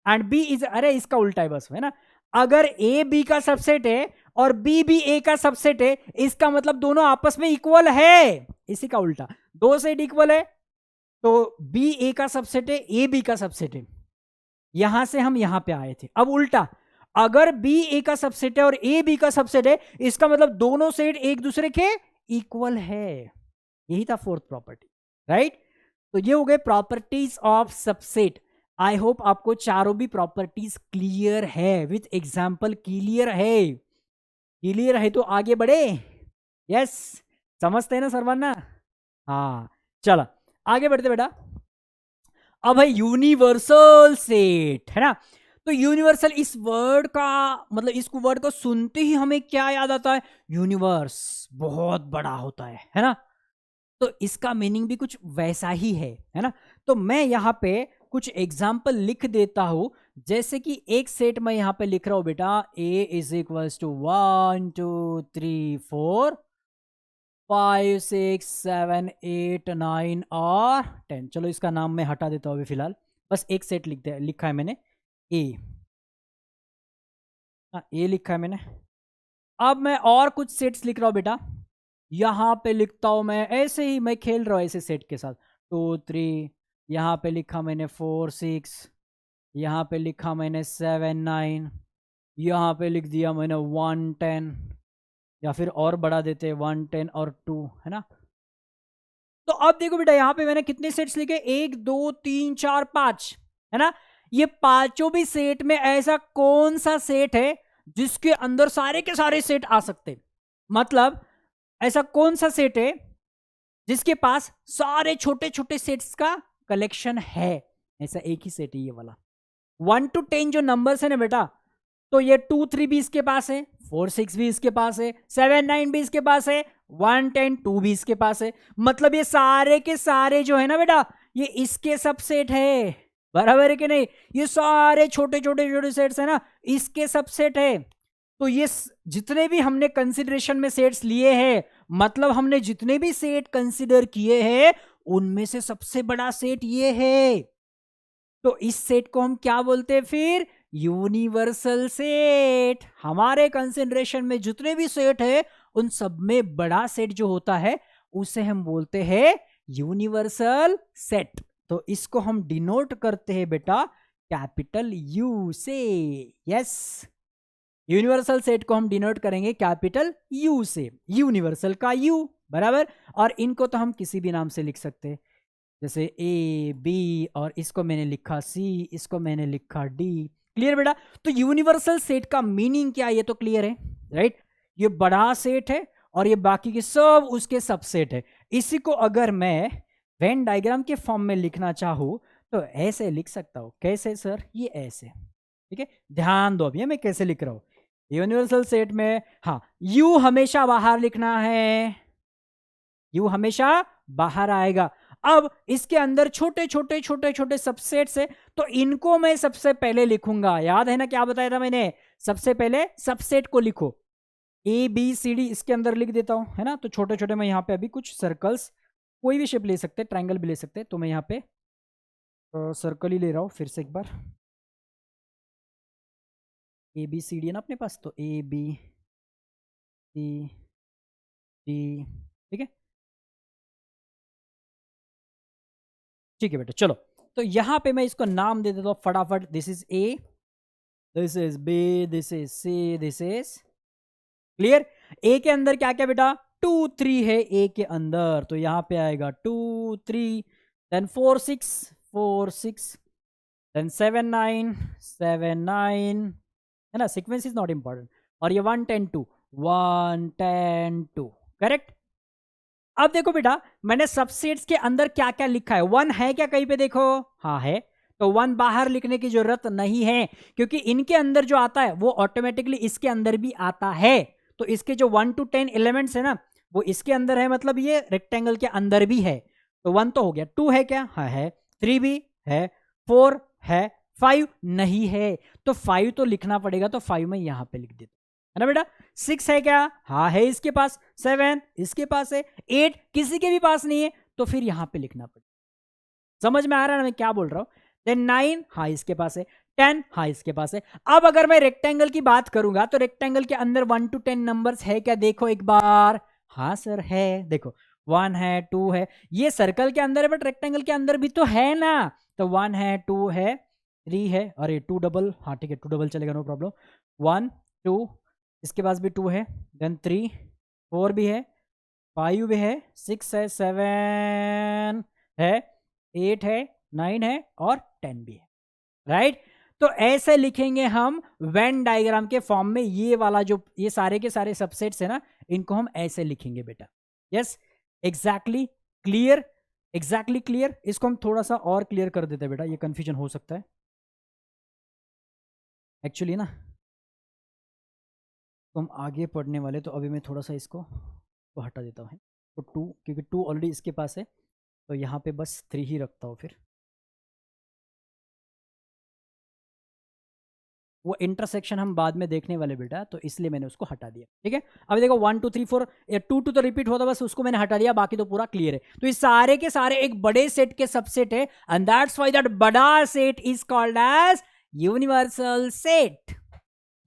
and B is, अरे इसका उल्टा है बस, है ना? अगर ए बी का सबसेट है और बी भी ए का सबसेट है, इसका मतलब दोनों आपस में इक्वल है। इसी का उल्टा, दो सेट इक्वल है तो बी ए का सबसेट है, ए बी का सबसेट है। यहां से हम यहां पे आए थे। अब उल्टा, अगर बी ए का सबसेट है और ए बी का सबसेट है, इसका मतलब दोनों सेट एक दूसरे के इक्वल है। यही था फोर्थ प्रॉपर्टी, राइट? तो ये हो गए properties of subset. I hope आपको चारों भी प्रॉपर्टीज क्लियर है, विथ एग्जांपल क्लियर है। क्लियर है तो आगे बढ़े। यस, समझते हैं ना सर्वाना? हाँ, चलो आगे बढ़ते बेटा। अब है यूनिवर्सल सेट, है ना? तो यूनिवर्सल, इस वर्ड का मतलब, इस वर्ड को सुनते ही हमें क्या याद आता है? यूनिवर्स बहुत बड़ा होता है ना? तो इसका मीनिंग भी कुछ वैसा ही है ना? तो मैं यहाँ पे कुछ एग्जाम्पल लिख देता हूं, जैसे कि एक सेट में यहाँ पे लिख रहा हूं बेटा, ए इज इक्वल टू 1 2 3 4 5 6 7 8 9 और 10। चलो इसका नाम मैं हटा देता हूं अभी फिलहाल, बस एक सेट लिखा है मैंने, ए। ए लिखा है मैंने। अब मैं और कुछ सेट्स लिख रहा हूं बेटा, यहां पे लिखता हूं मैं, ऐसे ही मैं खेल रहा हूं ऐसे सेट के साथ। 2 3, यहां पे लिखा मैंने 4 6, यहां पे लिखा मैंने 7 9, यहां पे लिख दिया मैंने 1 10, या फिर और बढ़ा देते 1 10 और 2, है ना? तो अब देखो बेटा, यहां पे मैंने कितने सेट्स लिखे? 1 2 3 4 5, है ना? ये पांचों भी सेट में ऐसा कौन सा सेट है जिसके अंदर सारे के सारे सेट आ सकते? मतलब ऐसा कौन सा सेट है जिसके पास सारे छोटे छोटे सेट्स का कलेक्शन है? ऐसा एक ही सेट है ये वाला। 1 to 10 जो नंबर्स है ना बेटा, तो ये 2 3 भी इसके पास है, 4 6 भी इसके पास है, 7 9 भी इसके पास है, 1 10 2 भी इसके पास है। मतलब ये सारे के सारे जो है ना बेटा, ये इसके सबसेट है। बराबर है कि नहीं? ये सारे छोटे छोटे छोटे सेट्स है ना, इसके सबसेट है। तो ये जितने भी हमने कंसिडरेशन में सेट्स लिए हैं, मतलब हमने जितने भी सेट कंसिडर किए हैं उनमें से सबसे बड़ा सेट ये है। तो इस सेट को हम क्या बोलते हैं फिर? Universal set. हमारे कंसिडरेशन में जितने भी सेट है उन सब में बड़ा सेट जो होता है उसे हम बोलते हैं यूनिवर्सल सेट। तो इसको हम डिनोट करते हैं बेटा कैपिटल यू से। यस, यूनिवर्सल सेट को हम डिनोट करेंगे कैपिटल यू से, यूनिवर्सल का यू बराबर। और इनको तो हम किसी भी नाम से लिख सकते हैं, जैसे ए बी, और इसको मैंने लिखा सी, इसको मैंने लिखा डी। क्लियर बेटा? तो यूनिवर्सल सेट का मीनिंग क्या है ये तो क्लियर है, राइट? ये बड़ा सेट है और ये बाकी के सब उसके सबसेट है। इसी को अगर मैं वेन डायग्राम के फॉर्म में लिखना चाहूं तो ऐसे लिख सकता हूं। कैसे सर? ये ऐसे, ठीक है? ध्यान दो अभी मैं कैसे लिख रहा हूं। यूनिवर्सल सेट में हाँ, यू हमेशा बाहर लिखना है, यू हमेशा बाहर आएगा। अब इसके अंदर छोटे छोटे छोटे छोटे सबसेट्स है, तो इनको मैं सबसे पहले लिखूंगा। याद है ना क्या बताया था मैंने? सबसे पहले सबसेट को लिखो। ए बी सी डी इसके अंदर लिख देता हूं, है ना? तो छोटे छोटे मैं यहाँ पे अभी कुछ सर्कल्स, कोई भी शेप ले सकते, ट्रायंगल भी ले सकते, तो मैं यहाँ पे सर्कल ही ले रहा हूं फिर से एक बार। ए बी सी डी है ना अपने पास, तो ए बी सी डी, ठीक है? ठीक है बेटा, चलो तो यहां पे मैं इसको नाम दे देता हूं फटाफट। This is A, this is B, this is C, this is clear. A के अंदर क्या क्या बेटा? 2 3 है ए के अंदर, तो यहां पे आएगा 2 3, देन 4 6 4 6, देन 7 9 7 9, है ना? Sequence is not important. और ये 1 10 2 1 10 2, करेक्ट। अब देखो बेटा मैंने सबसेट्स के अंदर क्या क्या लिखा है। 1 है क्या कहीं पे? देखो हाँ है, तो 1 बाहर लिखने की जरूरत नहीं है, क्योंकि इनके अंदर जो आता है वो ऑटोमेटिकली इसके अंदर भी आता है। तो इसके जो 1 to 10 एलिमेंट्स है ना वो इसके अंदर है, मतलब ये रेक्टेंगल के अंदर भी है। तो 1 तो हो गया। 2 है क्या? हाँ है। 3 भी है, 4 है, 5 नहीं है, तो 5 तो लिखना पड़ेगा, तो 5 मैं यहां पे लिख देता है ना बेटा। 6 है क्या? हाँ है इसके पास। 7 इसके पास है। 8 किसी के भी पास नहीं है, तो फिर यहां पे लिखना पड़ेगा। समझ में आ रहा है ना मैं क्या बोल रहा हूं? देन 9 हाँ इसके पास है। 10 हाँ इसके पास है। अब अगर मैं रेक्टेंगल की बात करूंगा तो रेक्टेंगल के अंदर 1 to 10 नंबर्स है क्या? देखो एक बार। हाँ सर है, देखो 1 है, 2 है। ये सर्कल के अंदर है बट रेक्टेंगल के अंदर भी तो है ना। तो 1 है, 2 है, 3 है, अरे 2 डबल, हाँ ठीक है 2 डबल चलेगा, नो प्रॉब्लम। 1 2, इसके पास भी 2 है, देन 3 4 भी है, 5 भी है, 6 है, 7 है, 8 है, 9 है और 10 भी है, राइट? तो ऐसे लिखेंगे हम वेन डायग्राम के फॉर्म में। ये वाला जो ये सारे के सारे सबसेट्स है ना, इनको हम ऐसे लिखेंगे बेटा। Yes, exactly clear, exactly clear. इसको हम थोड़ा सा और क्लियर कर देते हैं बेटा, ये कंफ्यूजन हो सकता है एक्चुअली ना। तो हम आगे पढ़ने वाले, तो अभी मैं थोड़ा सा इसको तो हटा देता हूँ। तो 2, क्योंकि 2 ऑलरेडी इसके पास है, तो यहाँ पे बस 3 ही रखता हूँ। फिर वो इंटरसेक्शन हम बाद में देखने वाले बेटा, तो इसलिए मैंने उसको हटा दिया, ठीक है? अब देखो 1 2 3 4 2 2 तो रिपीट होता, बस उसको मैंने हटा दिया, बाकी तो पूरा क्लियर है। तो इस सारे के सारे एक बड़े सेट के सबसेट है, एंड दैट्स व्हाई दैट बड़ा set is called as universal set.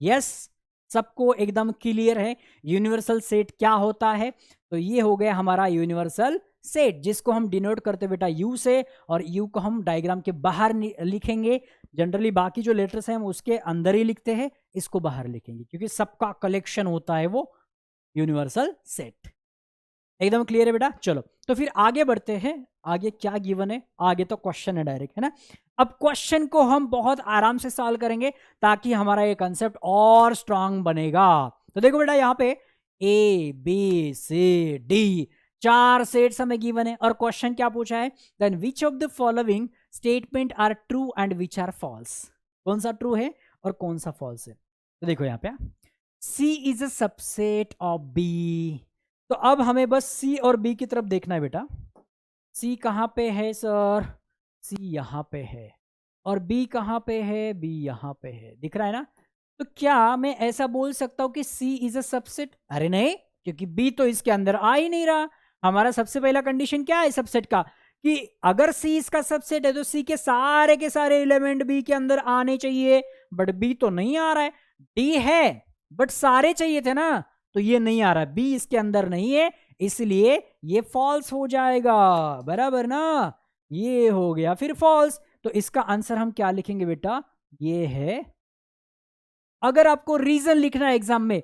Yes, सबको एकदम क्लियर है यूनिवर्सल सेट क्या होता है? तो ये हो गया हमारा यूनिवर्सल सेट, जिसको हम डिनोट करते बेटा यू से, और यू को हम डायग्राम के बाहर लिखेंगे। जनरली बाकी जो लेटर्स हैं हम उसके अंदर ही लिखते हैं, इसको बाहर लिखेंगे क्योंकि सबका कलेक्शन होता है वो यूनिवर्सल सेट। एकदम क्लियर है बेटा? चलो तो फिर आगे बढ़ते हैं। आगे क्या गिवन है? आगे तो क्वेश्चन है डायरेक्ट, है ना? अब क्वेश्चन को हम बहुत आराम से सॉल्व करेंगे ताकि हमारा ये कंसेप्ट और स्ट्रांग बनेगा। तो देखो बेटा यहाँ पे A B C D 4 sets हमें गिवन है, और क्वेश्चन क्या पूछा है? Then which of the following statement are true and which are false? कौन सा ट्रू है और कौन सा फॉल्स है? तो देखो यहाँ पे C is a subset of B. तो अब हमें बस सी और बी की तरफ देखना है बेटा। सी कहां पे है सर? सी यहां पे है, और बी कहां पे है? बी यहां पे है, दिख रहा है ना? तो क्या मैं ऐसा बोल सकता हूं कि सी इज अ सबसेट? अरे नहीं, क्योंकि बी तो इसके अंदर आ ही नहीं रहा। हमारा सबसे पहला कंडीशन क्या है सबसेट का, कि अगर सी इसका सबसेट है तो सी के सारे एलिमेंट बी के अंदर आने चाहिए, बट बी तो नहीं आ रहा है। डी है बट सारे चाहिए थे ना, तो ये नहीं आ रहा है, बी इसके अंदर नहीं है, इसलिए ये फॉल्स हो जाएगा, बराबर ना। ये हो गया फिर फॉल्स। तो इसका आंसर हम क्या लिखेंगे बेटा, ये है। अगर आपको रीजन लिखना है एग्जाम में,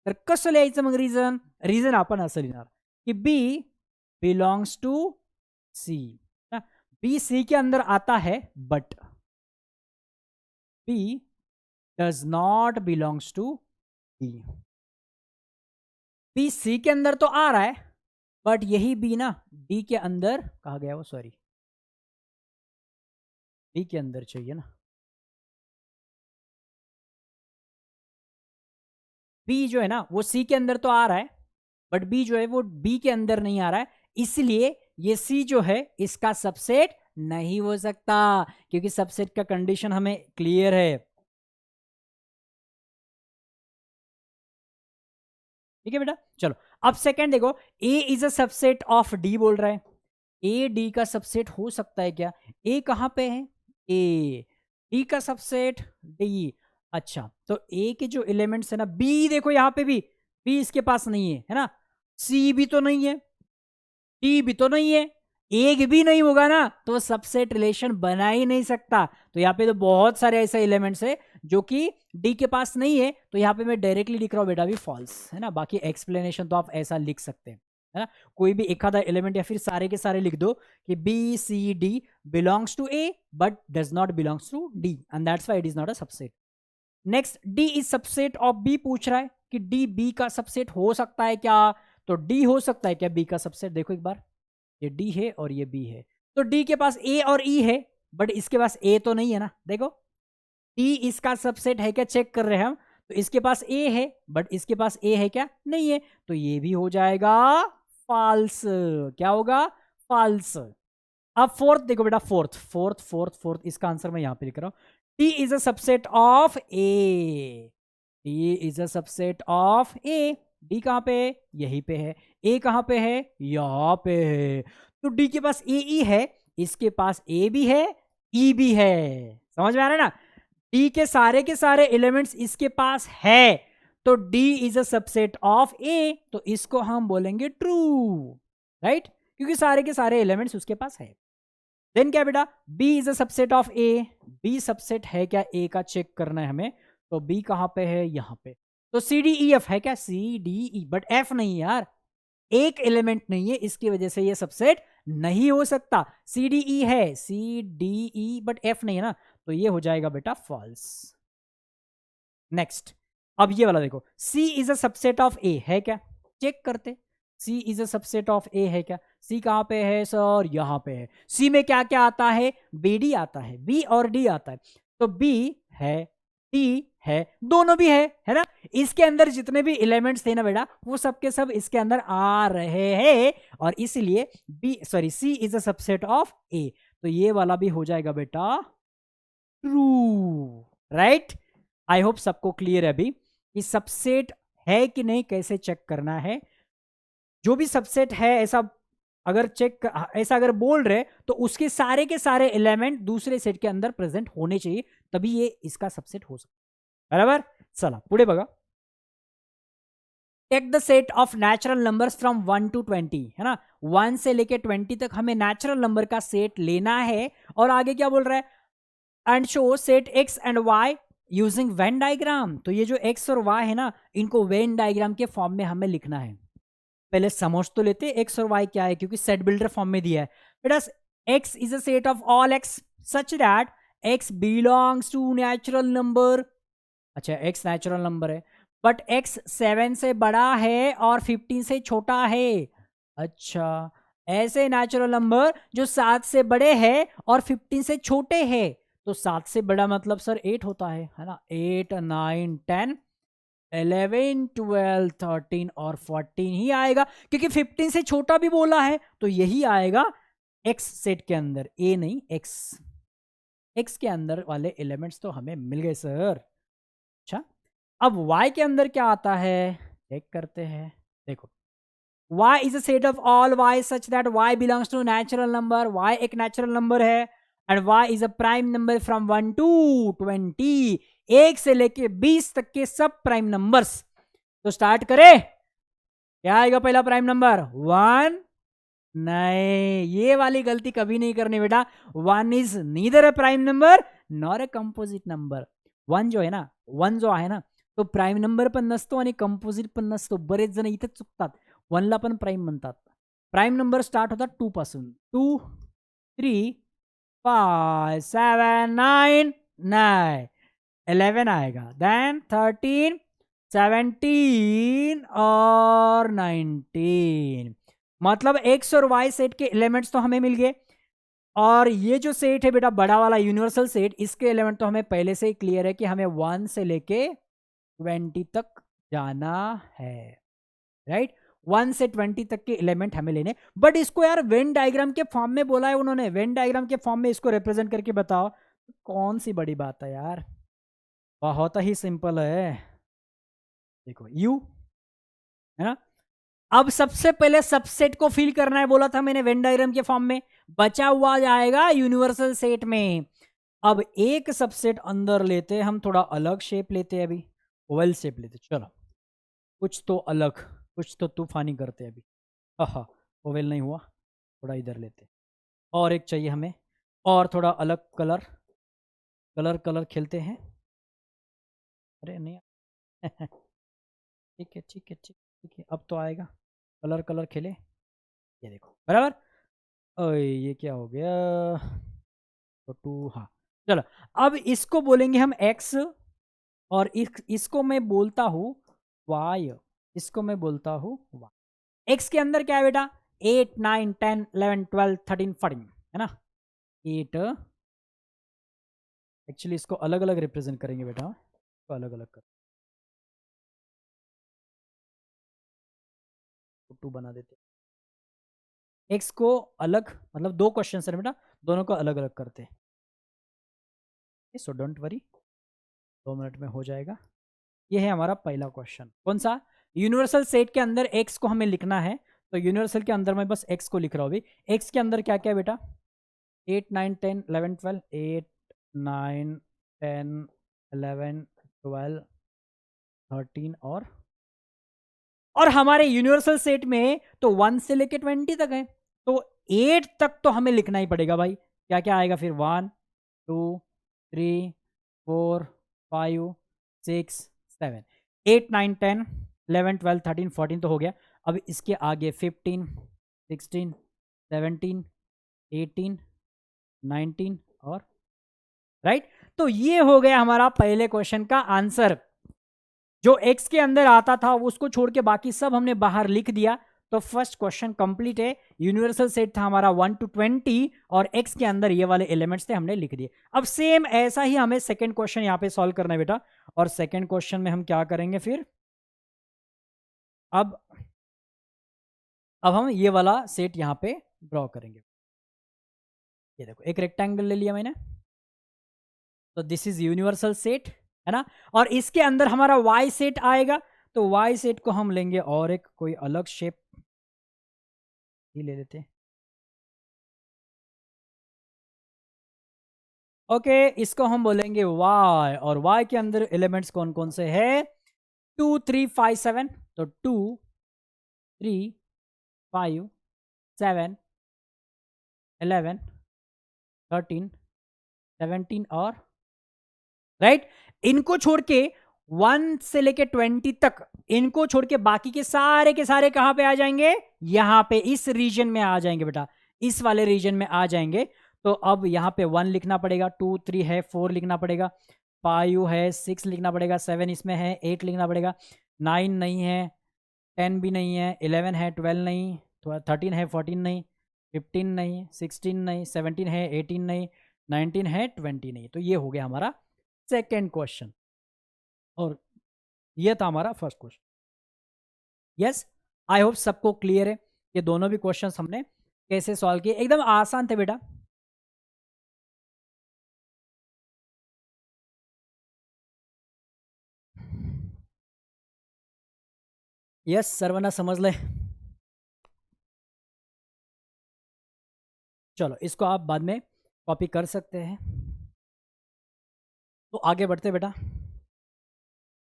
तर कसं लिहायचं मग रीजन? रीजन आपण असं लिहिणार कि B belongs to C. B C के अंदर आता है but B does not belongs to B. B C के अंदर तो आ रहा है, बट यही बी ना डी के अंदर, कहा गया वो, सॉरी, डी के अंदर चाहिए ना। बी जो है ना वो सी के अंदर तो आ रहा है, बट बी जो है वो बी के अंदर नहीं आ रहा है, इसलिए ये सी जो है इसका सबसेट नहीं हो सकता, क्योंकि सबसेट का कंडीशन हमें क्लियर है। ठीक है बेटा, चलो अब सेकंड देखो, A is a subset of D बोल रहा है। ए डी का सबसेट हो सकता है क्या? ए कहां पे है? ए डी का सबसेट डी। अच्छा, तो ए के जो एलिमेंट्स है ना, बी देखो यहां पे भी, बी इसके पास नहीं है ना, सी भी तो नहीं है, टी भी तो नहीं है, एक भी नहीं होगा ना तो सबसेट रिलेशन बना ही नहीं सकता। तो यहाँ पे तो बहुत सारे ऐसे एलिमेंट्स है जो कि डी के पास नहीं है, तो यहाँ पे मैं डायरेक्टली लिख रहा हूँ बेटा भी फॉल्स, है ना। बाकी एक्सप्लेनेशन तो आप ऐसा लिख सकते हैं, है ना। कोई भी एक आधा एलिमेंट या फिर सारे के सारे लिख दो कि B C D belongs to A but does not belongs to D, and that's why it is not a subset. Next, D is subset of B पूछ रहा है कि डी बी का सबसेट हो सकता है क्या? तो डी हो सकता है क्या बी का सबसेट? देखो एक बार, ये डी है और ये बी है, तो डी के पास ए और ई है, बट इसके पास ए तो नहीं है ना। देखो डी इसका सबसेट है क्या, चेक कर रहे हैं हम, तो इसके पास ए है बट इसके पास ए है क्या, नहीं है, तो ये भी हो जाएगा फॉल्स। क्या होगा? फॉल्स। अब फोर्थ देखो बेटा, फोर्थ फोर्थ फोर्थ फोर्थ इसका आंसर मैं यहां पे लिख रहा हूं, D is a subset of A. D is a subset of A. D कहां पे है? यहीं पे है। ए कहां पे है? यहां पे है। तो डी के पास ए ई है, इसके पास ए भी है, ई भी है। समझ में आ रहा है ना? डी के सारे एलिमेंट्स इसके पास है, तो D is a subset of A, तो इसको हम बोलेंगे ट्रू, राइट, क्योंकि सारे के सारे एलिमेंट्स उसके पास है। देन क्या बेटा, B is a subset of A. B subset है क्या ए का, चेक करना है हमें, तो बी कहां पे है? यहां पे। तो सी डी ई एफ है क्या? C D E, but F नहीं है यार, एक एलिमेंट नहीं है, इसकी वजह से ये सबसेट नहीं हो सकता। सी डी ई है, C D E, but F नहीं है ना, तो ये हो जाएगा बेटा फॉल्स। नेक्स्ट, अब ये वाला देखो, सी इज अ सबसेट ऑफ ए है क्या, चेक करते। सी इज अ सबसेट ऑफ ए है क्या? सी कहां पे है सर? यहां पे है। सी में क्या क्या आता है? बी डी आता है, बी और डी आता है, तो बी है, डी है, दोनों भी है ना। इसके अंदर जितने भी एलिमेंट्स थे ना बेटा, वो सब के सब इसके अंदर आ रहे हैं, और इसलिए B sorry C is a subset of A, तो ये वाला भी हो जाएगा बेटा ट्रू, राइट। आई होप सबको क्लियर है अभी कि सबसेट है कि नहीं, कैसे चेक करना है। जो भी सबसेट है ऐसा अगर ऐसा अगर बोल रहे, तो उसके सारे के सारे एलिमेंट दूसरे सेट के अंदर प्रेजेंट होने चाहिए, तभी ये इसका सबसेट हो सकता है, बराबर। चला पुढे बघा, take the set of natural numbers from 1 to 20, है ना। 1 से लेके 20 तक हमें नेचुरल नंबर का सेट लेना है, और आगे क्या बोल रहा है, and show set X and Y using Venn diagram. तो ये जो एक्स और वाई है ना, इनको वेन डायग्राम के फॉर्म में हमें लिखना है। पहले समझ तो लेते एक्स और वाई क्या है, क्योंकि सेट बिल्डर फॉर्म में दिया है बेटा। X is a set of all X such that X belongs to natural number. अच्छा, एक्स नेचुरल नंबर है, बट एक्स 7 से बड़ा है और 15 से छोटा है। अच्छा, ऐसे नेचुरल नंबर जो 7 से बड़े हैं और 15 से छोटे हैं, तो 7 से बड़ा मतलब सर 8 होता है ना। 8 9 10 11 12 13 और 14 ही आएगा, क्योंकि 15 से छोटा भी बोला है, तो यही आएगा एक्स सेट के अंदर, ए नहीं एक्स। एक्स के अंदर वाले एलिमेंट्स तो हमें मिल गए सर। अच्छा, अब y के अंदर क्या आता है चेक करते हैं। देखो y is a set of all y such that y belongs to natural number, y एक natural number है and y is a prime number from 1 to 20, 1 से लेके 20 तक के सब प्राइम नंबर्स। तो स्टार्ट करें, क्या आएगा पहला प्राइम नंबर 1। नहीं, ये वाली गलती कभी नहीं करनी बेटा। 1 is neither a prime number nor a composite number. 1 जो आहे ना, 1 जो आहे ना तो प्राइम नंबर पण नसतो आणि कंपोजिट पण नसतो। बरेच जण इथेच चुकतात, 1 ला पण प्राइम म्हणतात। प्राइम नंबर स्टार्ट होतात 2 पासून, 2 3 5 7 9 9 11 आएगा, देन 13 17 और 19। मतलब एक्स और वाई सेट के एलिमेंट्स तो हमें मिल गए, और ये जो सेट है बेटा बड़ा वाला यूनिवर्सल सेट, इसके एलिमेंट तो हमें पहले से ही क्लियर है कि हमें 1 से लेके 20 तक जाना है, राइट। 1 से 20 तक के एलिमेंट हमें लेने। बट इसको यार वेन डायग्राम के फॉर्म में बोला है उन्होंने, वेन डायग्राम के फॉर्म में इसको रिप्रेजेंट करके बताओ, कौन सी बड़ी बात है यार, बहुत ही सिंपल है। देखो यू है ना, अब सबसे पहले सबसेट को फिल करना है बोला था मैंने वेन डायग्राम के फॉर्म में, बचा हुआ जाएगा यूनिवर्सल सेट में। अब एक सबसेट अंदर लेते हैं हम, थोड़ा अलग शेप लेते हैं अभी, ओवल शेप लेते, चलो कुछ तो अलग, कुछ तो तूफानी करते हैं अभी। हाँ, ओवल नहीं हुआ, थोड़ा इधर लेते, और एक चाहिए हमें, और थोड़ा अलग कलर कलर खेलते हैं। अरे नहीं ठीक है ठीक है ठीक है, अब तो आएगा, कलर खेले, ये देखो बराबर। ओए ये क्या हो गया, तो 2, हाँ चलो। अब इसको बोलेंगे हम x, और इसको मैं बोलता हूँ y, इसको मैं बोलता हूँ y। x के अंदर क्या है बेटा 8 9 10 11 12 13 14 है ना। 8, एक्चुअली इसको अलग अलग रिप्रेजेंट करेंगे बेटा, तो अलग अलग कर 2 बना देते। x को अलग, मतलब 2 क्वेश्चन है बेटा, दोनों को अलग अलग करते हैं, सो डोंट वरी, 2 मिनट में हो जाएगा। ये है हमारा पहला क्वेश्चन, कौन सा, यूनिवर्सल सेट के अंदर x को हमें लिखना है, तो यूनिवर्सल के अंदर मैं बस x को लिख रहा हूँ अभी। x के अंदर क्या क्या है बेटा 8 9 10 11 12, 8 9 10 11 12 13 और हमारे यूनिवर्सल सेट में तो 1 से लेके 20 तक है, तो 8 तक तो हमें लिखना ही पड़ेगा भाई। क्या क्या आएगा फिर 1 2 3 4 5 6 7 8 9 10 11 12 13 14 तो हो गया। अब इसके आगे 15 16 17 18 19 और राइट। तो ये हो गया हमारा पहले क्वेश्चन का आंसर। जो x के अंदर आता था उसको छोड़ के बाकी सब हमने बाहर लिख दिया, तो फर्स्ट क्वेश्चन कंप्लीट है। यूनिवर्सल सेट था हमारा 1 to 20 और x के अंदर ये वाले एलिमेंट्स थे, हमने लिख दिए। अब सेम ऐसा ही हमें सेकंड क्वेश्चन यहाँ पे सॉल्व करना है बेटा, और सेकंड क्वेश्चन में हम क्या करेंगे फिर, अब हम ये वाला सेट यहाँ पे ड्रॉ करेंगे। ये देखो एक रेक्टेंगल ले लिया मैंने, तो दिस इज यूनिवर्सल सेट है ना, और इसके अंदर हमारा y सेट आएगा, तो y सेट को हम लेंगे और एक कोई अलग शेप ही ले लेते हैं। ओके इसको हम बोलेंगे y, और y के अंदर एलिमेंट्स कौन कौन से हैं 2 3 5 7, तो 2 3 5 7 11 13 17 और राइट। इनको छोड़ के 1 से लेके 20 तक, इनको छोड़ के बाकी के सारे कहां पे आ जाएंगे, यहां पे इस रीजन में आ जाएंगे बेटा, इस वाले रीजन में आ जाएंगे। तो अब यहां पे 1 लिखना पड़ेगा, 2 3 है, 4 लिखना पड़ेगा, 5 है, 6 लिखना पड़ेगा, 7 इसमें है, 8 लिखना पड़ेगा, 9 नहीं है, 10 भी नहीं है, 11 है, 12 नहीं, 13 है, 14 नहीं, 15 नहीं, 16 नहीं, 17 है, 18 नहीं, 19 है, 20 नहीं। तो ये हो गया हमारा सेकेंड क्वेश्चन, और ये था हमारा first question. Yes I hope सबको क्लियर है, ये दोनों भी क्वेश्चंस हमने कैसे सॉल्व किए, एकदम आसान थे बेटा। यस सरवना समझ ले। चलो इसको आप बाद में कॉपी कर सकते हैं। तो आगे बढ़ते बेटा।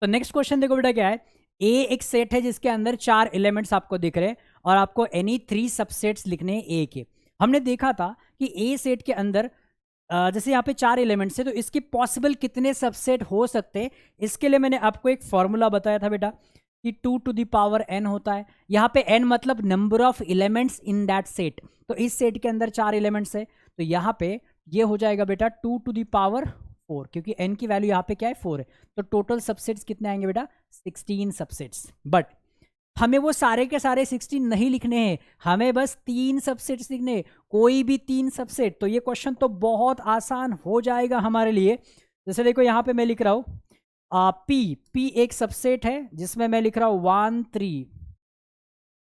तो नेक्स्ट क्वेश्चन देखो बेटा क्या है। ए एक सेट है जिसके अंदर 4 एलिमेंट्स आपको दिख रहे हैं और आपको एनी 3 सबसेट्स लिखने हैं ए के। हमने देखा था कि ए सेट के अंदर जैसे यहाँ पे 4 एलिमेंट्स है तो इसके पॉसिबल कितने सबसेट हो सकते हैं, इसके लिए मैंने आपको एक फॉर्मूला बताया था बेटा कि 2 टू द पावर n होता है। यहाँ पे n मतलब number of elements in that set. तो इस सेट के अंदर 4 एलिमेंट्स है तो यहाँ पे ये हो जाएगा बेटा 2 टू द पावर 4, क्योंकि n की वैल्यू यहाँ पे क्या है 4 है। तो टोटल सबसेट्स कितने आएंगे बेटा 16 सबसेट्स। बट हमें वो सारे के सारे 16 नहीं लिखने हैं, हमें बस 3 सबसेट्स लिखने हैं, कोई भी 3 सबसेट। तो ये क्वेश्चन तो बहुत आसान हो जाएगा हमारे लिए। जैसे देखो यहाँ पे मैं लिख रहा हूँ पी एक सबसेट है जिसमें मैं लिख रहा हूँ 1 3।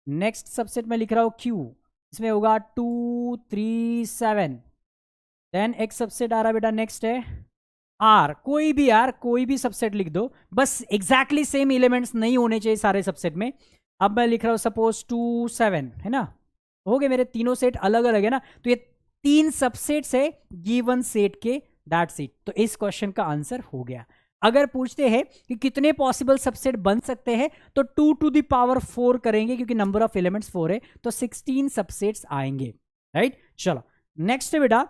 नेक्स्ट सबसेट में लिख रहा हूँ क्यू, इसमें होगा 2 3 7। देन एक सबसेट आ रहा बेटा नेक्स्ट है आर, कोई भी यार कोई भी सबसेट लिख दो, बस एग्जैक्टली सेम एलिमेंट्स नहीं होने चाहिए सारे सबसेट में। अब मैं लिख रहा हूँ सपोज 2 7 है ना, हो गए मेरे तीनों सेट अलग अलग है ना। तो ये 3 सबसेट्स है गिवन सेट के, दैट्स इट। तो इस क्वेश्चन का आंसर हो गया। अगर पूछते हैं कि कितने पॉसिबल सबसेट बन सकते हैं तो 2 टू द पावर 4 करेंगे क्योंकि नंबर ऑफ एलिमेंट्स 4 है, तो 16 सबसेट्स आएंगे, राइट। चलो नेक्स्ट है बेटा,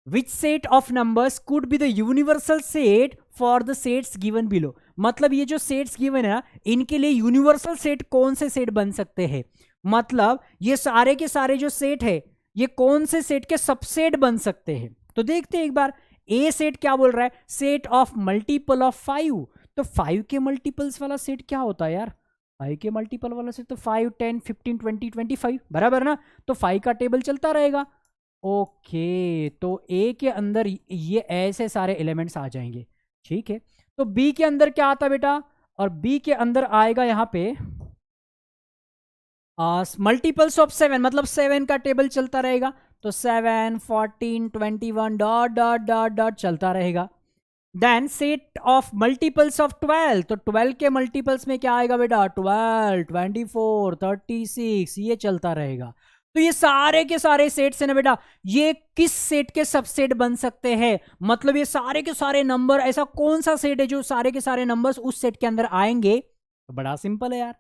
which set of numbers could be the universal set for the sets given below। मतलब ये जो सेट्स गिवन है ना इनके लिए यूनिवर्सल सेट कौन से सेट बन सकते हैं, मतलब ये सारे के सारे जो सेट है ये कौन से सेट के सबसेट बन सकते हैं। तो देखते हैं एक बार। ए सेट क्या बोल रहा है, सेट ऑफ मल्टीपल ऑफ 5। तो 5 के मल्टीपल्स वाला सेट क्या होता है यार, 5 के मल्टीपल वाला सेट तो 5 10 15 20 25 बराबर ना। तो 5 का टेबल चलता रहेगा। ओके तो ए के अंदर ये ऐसे सारे एलिमेंट्स आ जाएंगे, ठीक है। तो बी के अंदर क्या आता बेटा, और बी के अंदर आएगा यहां पे मल्टीपल्स ऑफ 7, मतलब 7 का टेबल चलता रहेगा। तो 7 14 21 डॉट डॉट डॉट डॉट चलता रहेगा। Then set of multiples of 12, तो 12 के मल्टीपल्स में क्या आएगा बेटा 12 24 36, ये चलता रहेगा। तो ये सारे के सारे सेट्स है ना बेटा, ये किस सेट के सबसेट बन सकते हैं, मतलब ये सारे के सारे नंबर, ऐसा कौन सा सेट है जो सारे के सारे नंबर्स उस सेट के अंदर आएंगे। तो बड़ा सिंपल है यार,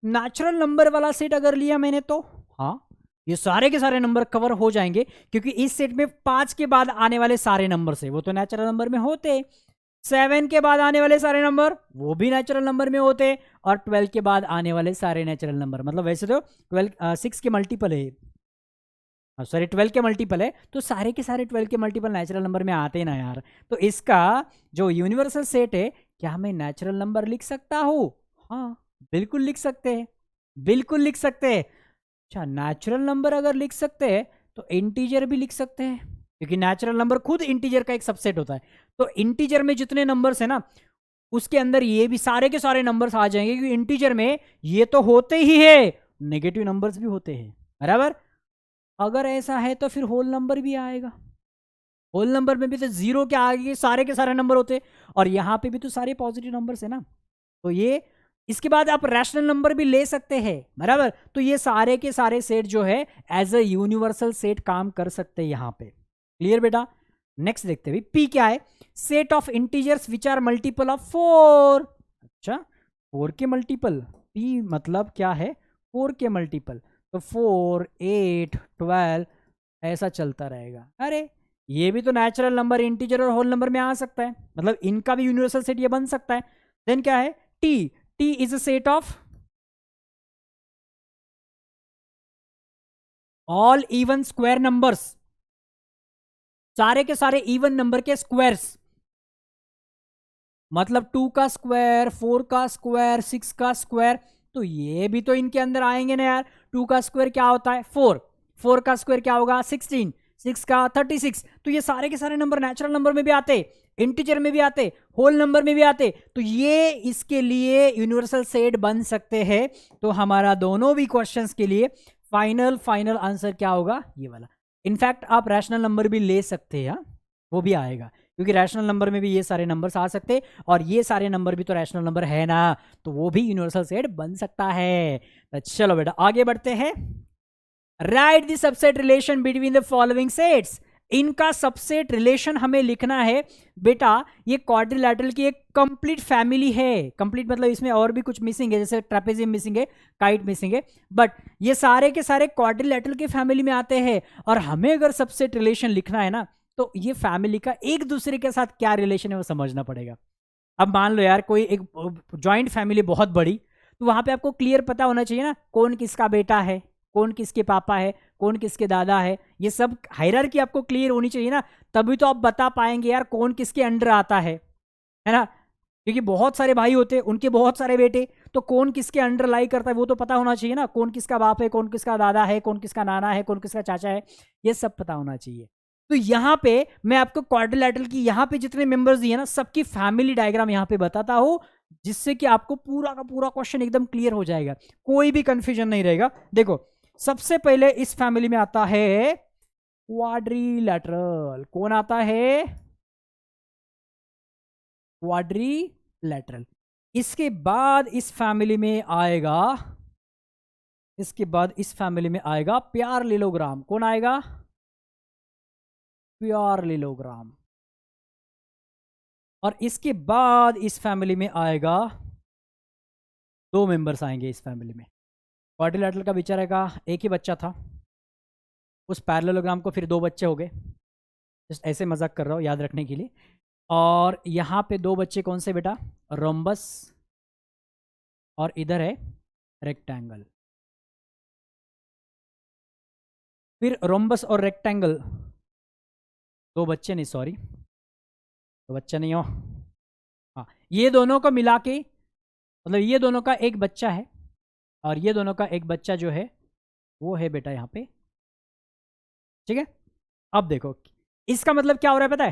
नेचुरल नंबर वाला सेट अगर लिया मैंने तो हाँ ये सारे के सारे नंबर कवर हो जाएंगे, क्योंकि इस सेट में 5 के बाद आने वाले सारे नंबर से वो तो नेचुरल नंबर में होते, 7 के बाद आने वाले सारे नंबर वो भी नेचुरल नंबर में होते, और 12 के बाद आने वाले सारे नेचुरल नंबर, मतलब वैसे तो 6 के मल्टीपल है, सॉरी 12 के मल्टीपल है, तो सारे के सारे 12 के मल्टीपल नेचुरल नंबर में आते ना यार। तो इसका जो यूनिवर्सल सेट है, क्या मैं नेचुरल नंबर लिख सकता हूँ, हाँ बिल्कुल लिख सकते हैं, बिल्कुल लिख सकते हैं। अच्छा नेचुरल नंबर अगर लिख सकते हैं तो इंटीजर भी लिख सकते हैं, क्योंकि नेचुरल नंबर खुद इंटीजर का एक सबसेट होता है। तो इंटीजर में जितने नंबर्स है ना उसके अंदर ये भी सारे के सारे नंबर्स आ जाएंगे, क्योंकि इंटीजर में ये तो होते ही है, नेगेटिव नंबर्स भी होते हैं बराबर। अगर ऐसा है तो फिर होल नंबर भी आएगा, होल नंबर में भी तो जीरो के आगे सारे के सारे नंबर होते, और यहाँ पे भी तो सारे पॉजिटिव नंबर्स है ना। तो ये इसके बाद आप रैशनल नंबर भी ले सकते हैं बराबर। तो ये सारे के सारे सेट जो है एज अ यूनिवर्सल सेट काम कर सकते हैं यहाँ पे, क्लियर बेटा। नेक्स्ट देखते हैं पी क्या है, set of integers which are multiple of 4। अच्छा 4 के मल्टीपल, पी मतलब क्या है 4 के मल्टीपल, तो 4 8 12 ऐसा चलता रहेगा। अरे ये भी तो नेचुरल नंबर इंटीजर और होल नंबर में आ सकता है, मतलब इनका भी यूनिवर्सल सेट ये बन सकता है। देन क्या है T, T is a set of all even square numbers, सारे के सारे इवन नंबर के स्क्वायर्स, मतलब 2 का स्क्वायर 4 का स्क्वायर 6 का स्क्वायर, तो ये भी तो इनके अंदर आएंगे ना यार। 2 का स्क्वायर क्या होता है 4, 4 का स्क्वायर क्या होगा 16, 6 का 36। तो ये सारे के सारे नंबर नेचुरल नंबर में भी आते, इंटीजर में भी आते, होल नंबर में भी आते, तो ये इसके लिए यूनिवर्सल सेट बन सकते हैं। तो हमारा दोनों भी क्वेश्चंस के लिए फाइनल आंसर क्या होगा ये वाला। इनफैक्ट आप रैशनल नंबर भी ले सकते हैं, वो भी आएगा, क्योंकि रैशनल नंबर में भी ये सारे नंबर्स आ सकते और ये सारे नंबर भी तो रैशनल नंबर है ना, तो वो भी यूनिवर्सल सेट बन सकता है। तो चलो बेटा आगे बढ़ते हैं। Right the subset relation between the following sets. इनका सबसेट रिलेशन हमें लिखना है बेटा। ये क्वाड्रिलैटरल की एक कंप्लीट फैमिली है। कंप्लीट मतलब इसमें और भी कुछ मिसिंग है, जैसे ट्रेपेजियम मिसिंग है, काइट मिसिंग है, बट ये सारे के सारे क्वाड्रिलैटरल की फैमिली में आते हैं। और हमें अगर सबसेट रिलेशन लिखना है ना, तो ये फैमिली का एक दूसरे के साथ क्या रिलेशन है वो समझना पड़ेगा। अब मान लो यार कोई एक जॉइंट फैमिली बहुत बड़ी, तो वहां पे आपको क्लियर पता होना चाहिए ना कौन किसका बेटा है, कौन किसके पापा है, कौन किसके दादा है। ये सब हायरार्की आपको क्लियर होनी चाहिए ना, तभी तो आप बता पाएंगे यार कौन किसके अंडर आता है ना। क्योंकि बहुत सारे भाई होते हैं, उनके बहुत सारे बेटे, तो कौन किसके अंडर लाई करता है वो तो पता होना चाहिए ना। कौन किसका बाप है, कौन किसका दादा है, कौन किसका नाना है, कौन किसका चाचा है, ये सब पता होना चाहिए। तो यहाँ पे मैं आपको क्वाड्रिलैटरल की यहाँ पे जितने मेंबर्स दिए ना, सबकी फैमिली डायग्राम यहाँ पे बताता हूँ, जिससे कि आपको पूरा का पूरा क्वेश्चन एकदम क्लियर हो जाएगा, कोई भी कंफ्यूजन नहीं रहेगा। देखो सबसे पहले इस फैमिली में आता है क्वाड्रिलैटरल। कौन आता है? क्वाड्रिलैटरल। इसके बाद इस फैमिली में आएगा, इसके बाद इस फैमिली में आएगा पैरेललोग्राम। कौन आएगा? पैरेललोग्राम। और इसके बाद इस फैमिली में आएगा, दो मेंबर्स आएंगे इस फैमिली में। क्वाड्रिलैटरल का बेचारे का एक ही बच्चा था, उस पैरेललोग्राम को फिर दो बच्चे हो गए। जस्ट ऐसे मजाक कर रहा हूँ याद रखने के लिए। और यहाँ पे दो बच्चे कौन से बेटा? रोम्बस, और इधर है रेक्टेंगल। फिर रोम्बस और रेक्टेंगल दो बच्चे नहीं, सॉरी दो बच्चे नहीं हो, हाँ ये दोनों को मिला के, मतलब ये दोनों का एक बच्चा है और ये दोनों का एक बच्चा जो है वो है बेटा यहाँ पे, ठीक है। अब देखो इसका मतलब क्या हो रहा है पता है?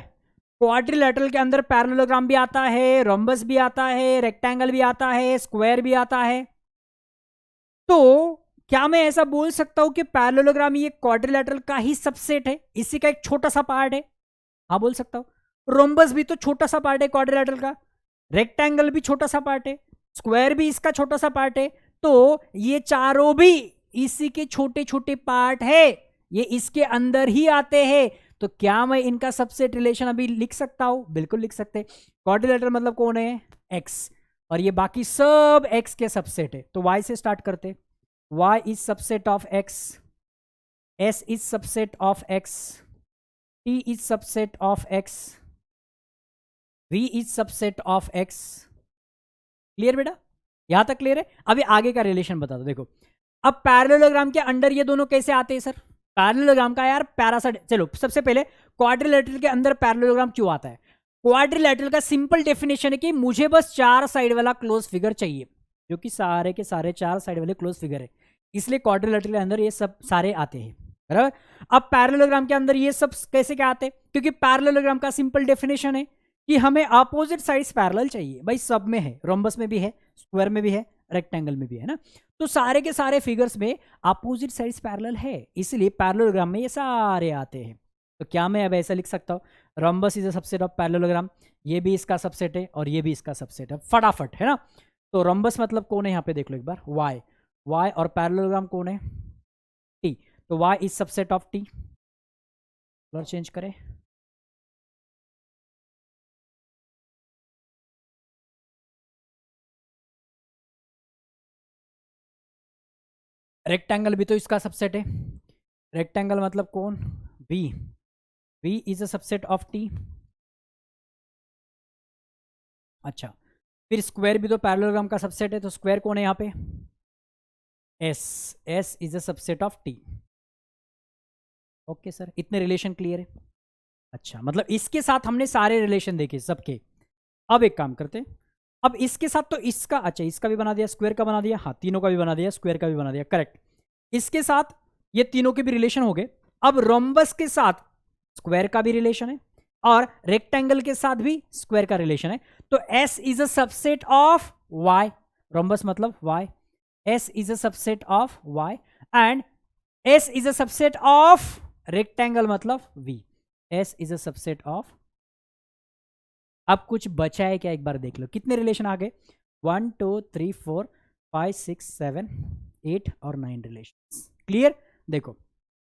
क्वाड्रिलैटरल के अंदर पैरेललोग्राम भी आता है, रोम्बस भी आता है, रेक्टेंगल भी आता है, स्क्वायर भी आता है। तो क्या मैं ऐसा बोल सकता हूं कि पैरेललोग्राम ये क्वाड्रिलैटरल का ही सबसेट है, इसी का एक छोटा सा पार्ट है? हाँ बोल सकता हूं। रोम्बस भी तो छोटा सा पार्ट है क्वाड्रिलैटरल का, रेक्टेंगल भी छोटा सा पार्ट है, स्क्वायर भी इसका छोटा सा पार्ट है। तो ये चारों भी इसी के छोटे छोटे पार्ट है, ये इसके अंदर ही आते हैं। तो क्या मैं इनका सबसेट रिलेशन अभी लिख सकता हूं? बिल्कुल लिख सकते। क्वाड्रिलैटरल मतलब कौन है? एक्स, और ये बाकी सब एक्स के सबसेट है। तो वाई से स्टार्ट करते। y is subset of x, s is subset of x, t is subset of x, v is subset of x। Clear बेटा? यहां तक क्लियर है? अभी आगे का रिलेशन बता दो। देखो अब पैरेललोग्राम के अंडर ये दोनों कैसे आते हैं सर? पैरेललोग्राम का यार पैरासाइड, चलो सबसे पहले क्वाड्रिलैटरल के अंदर पैरेललोग्राम क्यों आता है? क्वाड्रिलैटरल का सिंपल डेफिनेशन है कि मुझे बस चार साइड वाला क्लोज फिगर चाहिए, जो कि सारे के सारे चार साइड वाले क्लोज फिगर है, इसलिए क्वाड्रिलैटरल के अंदर ये सब सारे आते हैं, बराबर। अब पैरेललोग्राम के अंदर ये सब कैसे क्या आते हैं? क्योंकि पैरेललोग्राम का सिंपल डेफिनेशन है कि हमें अपोजिट साइड्स पैरेलल चाहिए। भाई सब में है, रोम्बस में भी है, स्क्वायर में भी है, रेक्टेंगल में भी है ना। तो सारे के सारे फिगर्स में अपोजिट साइड्स पैरेलल है, इसलिए पैरेललोग्राम में ये सारे आते हैं। तो क्या मैं अब ऐसा लिख सकता हूँ, rhombus is a subset of parallelogram, ये भी इसका सबसेट है और ये भी इसका सबसेट है, फटाफट, है ना। तो रोम्बस मतलब कौन है यहाँ पे देख लो एक बार, वाई, y और पैरेललोग्राम कौन है? t। तो y is subset of t। Colour change करें, रेक्टेंगल भी तो इसका सबसेट है। रेक्टेंगल मतलब कौन? v, v is a subset of t। अच्छा, फिर स्क्वायर भी तो पैरेललोग्राम का सबसेट है, तो स्क्वायर कौन है यहाँ पे? s, s is a subset of t। Okay sir, इतने रिलेशन क्लियर है? अच्छा, मतलब इसके साथ हमने सारे रिलेशन देखे सबके। अब एक काम करते हैं, अब इसके साथ तो इसका, अच्छा इसका भी बना दिया, स्क्वायर का बना दिया, हाँ तीनों का भी बना दिया, स्क्वायर का भी बना दिया, करेक्ट। इसके साथ ये तीनों के भी रिलेशन हो गए। अब रोम्बस के साथ स्क्वायर का भी रिलेशन है और रेक्टेंगल के साथ भी स्क्वायर का रिलेशन है। तो S is a subset of Y, rhombus मतलब Y, S is a subset of Y and S is a subset of rectangle मतलब V, S is a subset of अब कुछ बचा है क्या, एक बार देख लो कितने रिलेशन आ गए, 1 2 3 4 5 6 7 8 और 9 रिलेशन। क्लियर। देखो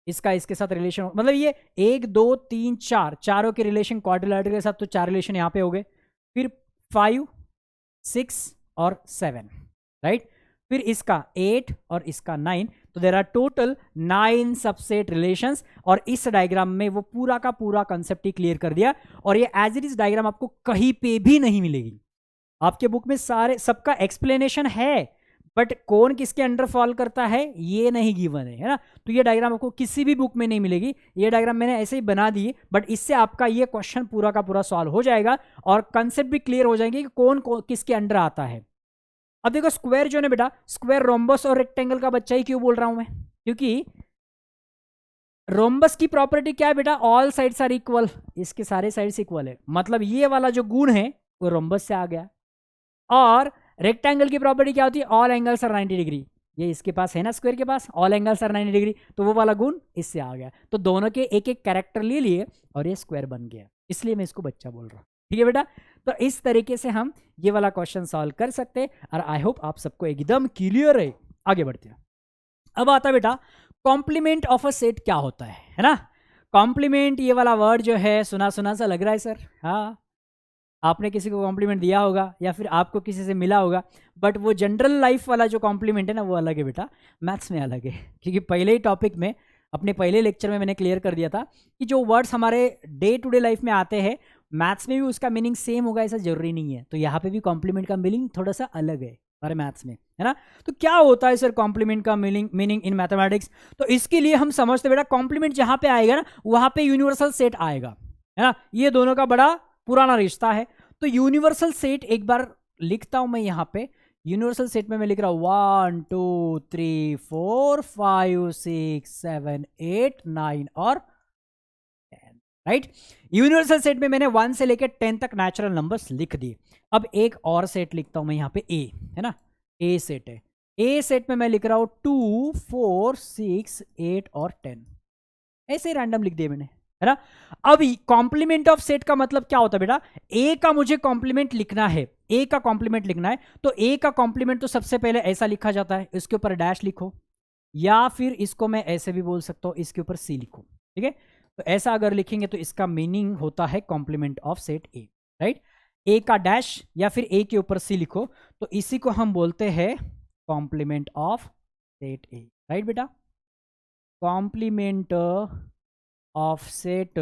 इसका इसके साथ रिलेशन, मतलब ये 1 2 3 4 चारों के रिलेशन क्वाड्रिलेटरल के साथ, तो 4 रिलेशन यहाँ पे हो गए। फिर 5 6 और 7, राइट। फिर इसका 8 और इसका 9, तो there are total 9 subset relations. और इस डायग्राम में वो पूरा का पूरा कंसेप्ट ही क्लियर कर दिया। और ये एज इट इज डायग्राम आपको कहीं पे भी नहीं मिलेगी, आपके बुक में सारे सबका एक्सप्लेनेशन है, बट कौन किसके अंडर फॉल करता है ये नहीं गिवन है ना। तो ये डायग्राम आपको किसी भी बुक में नहीं मिलेगी। ये डायग्राम मैंने ऐसे ही बना दी, बट इससे आपका ये क्वेश्चन पूरा का पूरा सॉल्व हो जाएगा और कंसेप्ट भी क्लियर हो जाएंगे कि कौन किसके अंडर आता है। अब देखो स्क्वायर जो है बेटा, स्क्वायर रोम्बस और रेक्टेंगल का बच्चा ही क्यों बोल रहा हूं मैं, क्योंकि रोम्बस की प्रॉपर्टी क्या है बेटा, ऑल साइड्स आर इक्वल, इसके सारे साइड्स इक्वल है, मतलब ये वाला जो गुण है वो रोम्बस से आ गया। और रेक्टेंगल की प्रॉपर्टी क्या होती है, ऑल एंगल्स आर 90 डिग्री, ये इसके पास है ना, स्क्वायर के पास ऑल एंगल्स आर 90 डिग्री, तो वो वाला गुण इससे आ गया। तो दोनों के एक एक कैरेक्टर ले लिए और ये स्क्वायर बन गया, इसलिए मैं इसको बच्चा बोल रहा हूँ। ठीक है बेटा, तो इस तरीके से हम ये वाला क्वेश्चन सॉल्व कर सकते हैं और आई होप आप सबको एकदम क्लियर है। आगे बढ़ते हैं। अब आता है बेटा कॉम्प्लीमेंट ऑफ अ सेट क्या होता है ना। कॉम्प्लीमेंट ये वाला वर्ड जो है सुना सुना सा लग रहा है सर, हाँ आपने किसी को कॉम्प्लीमेंट दिया होगा या फिर आपको किसी से मिला होगा, बट वो जनरल लाइफ वाला जो कॉम्प्लीमेंट है ना वो अलग है बेटा, मैथ्स में अलग है। क्योंकि पहले ही टॉपिक में अपने पहले लेक्चर में मैंने क्लियर कर दिया था कि जो वर्ड्स हमारे डे टू डे लाइफ में आते हैं मैथ्स में भी उसका मीनिंग सेम होगा ऐसा जरूरी नहीं है। तो यहाँ पे भी कॉम्प्लीमेंट का मीनिंग थोड़ा सा अलग है हमारे मैथ्स में, है ना। तो क्या होता है सर कॉम्प्लीमेंट का मीनिंग इन मैथमेटिक्स, तो इसके लिए हम समझते बेटा कॉम्प्लीमेंट जहाँ पे आएगा ना वहाँ पे यूनिवर्सल सेट आएगा, है ना। ये दोनों का बड़ा पुराना रिश्ता है। तो यूनिवर्सल सेट एक बार लिखता हूं मैं यहाँ पे, यूनिवर्सल सेट में मैं लिख रहा हूं 1 2 3 4 5 6 7 8 9 और 10, राइट। यूनिवर्सल सेट में मैंने 1 से लेकर 10 तक नेचुरल नंबर्स लिख दिए। अब एक और सेट लिखता हूं मैं यहाँ पे ए, है ना, ए सेट है। ए सेट में मैं लिख रहा हूं 2 4 6 8 और 10, ऐसे ही रैंडम लिख दिए मैंने, है ना। अब कॉम्प्लीमेंट ऑफ सेट का मतलब क्या होता है बेटा, ए का मुझे कॉम्प्लीमेंट लिखना है, ए का कॉम्प्लीमेंट लिखना है, तो ए का कॉम्प्लीमेंट तो सबसे पहले ऐसा लिखा जाता है, इसके ऊपर डैश लिखो, या फिर इसको मैं ऐसे भी बोल सकता हूं, इसके ऊपर सी लिखो, ठीक है। तो ऐसा अगर लिखेंगे तो इसका मीनिंग होता है complement of set A, right. A का डैश या फिर ए के ऊपर सी लिखो, तो इसी को हम बोलते हैं complement of set A, right बेटा। Complement of set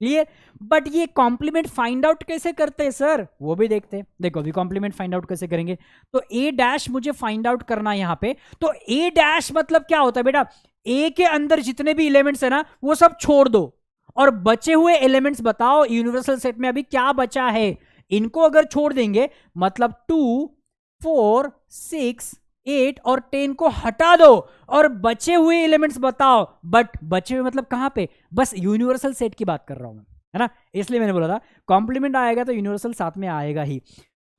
clear. But ये कॉम्प्लीमेंट फाइंड आउट कैसे करते हैं सर, वो भी देखते हैं। देखो अभी कॉम्प्लीमेंट फाइंड आउट कैसे करेंगे, तो ए डैश मुझे फाइंड आउट करना है यहाँ पे, तो ए डैश मतलब क्या होता है बेटा, ए के अंदर जितने भी एलिमेंट्स है ना वो सब छोड़ दो और बचे हुए एलिमेंट्स बताओ यूनिवर्सल सेट में अभी क्या बचा है। इनको अगर छोड़ देंगे मतलब 2 4 6 8 और 10 को हटा दो और बचे हुए एलिमेंट्स बताओ। बट बचे हुए मतलब कहां पे, बस यूनिवर्सल सेट की बात कर रहा हूं मैं, है ना। इसलिए मैंने बोला था कॉम्प्लीमेंट आएगा तो यूनिवर्सल साथ में आएगा ही।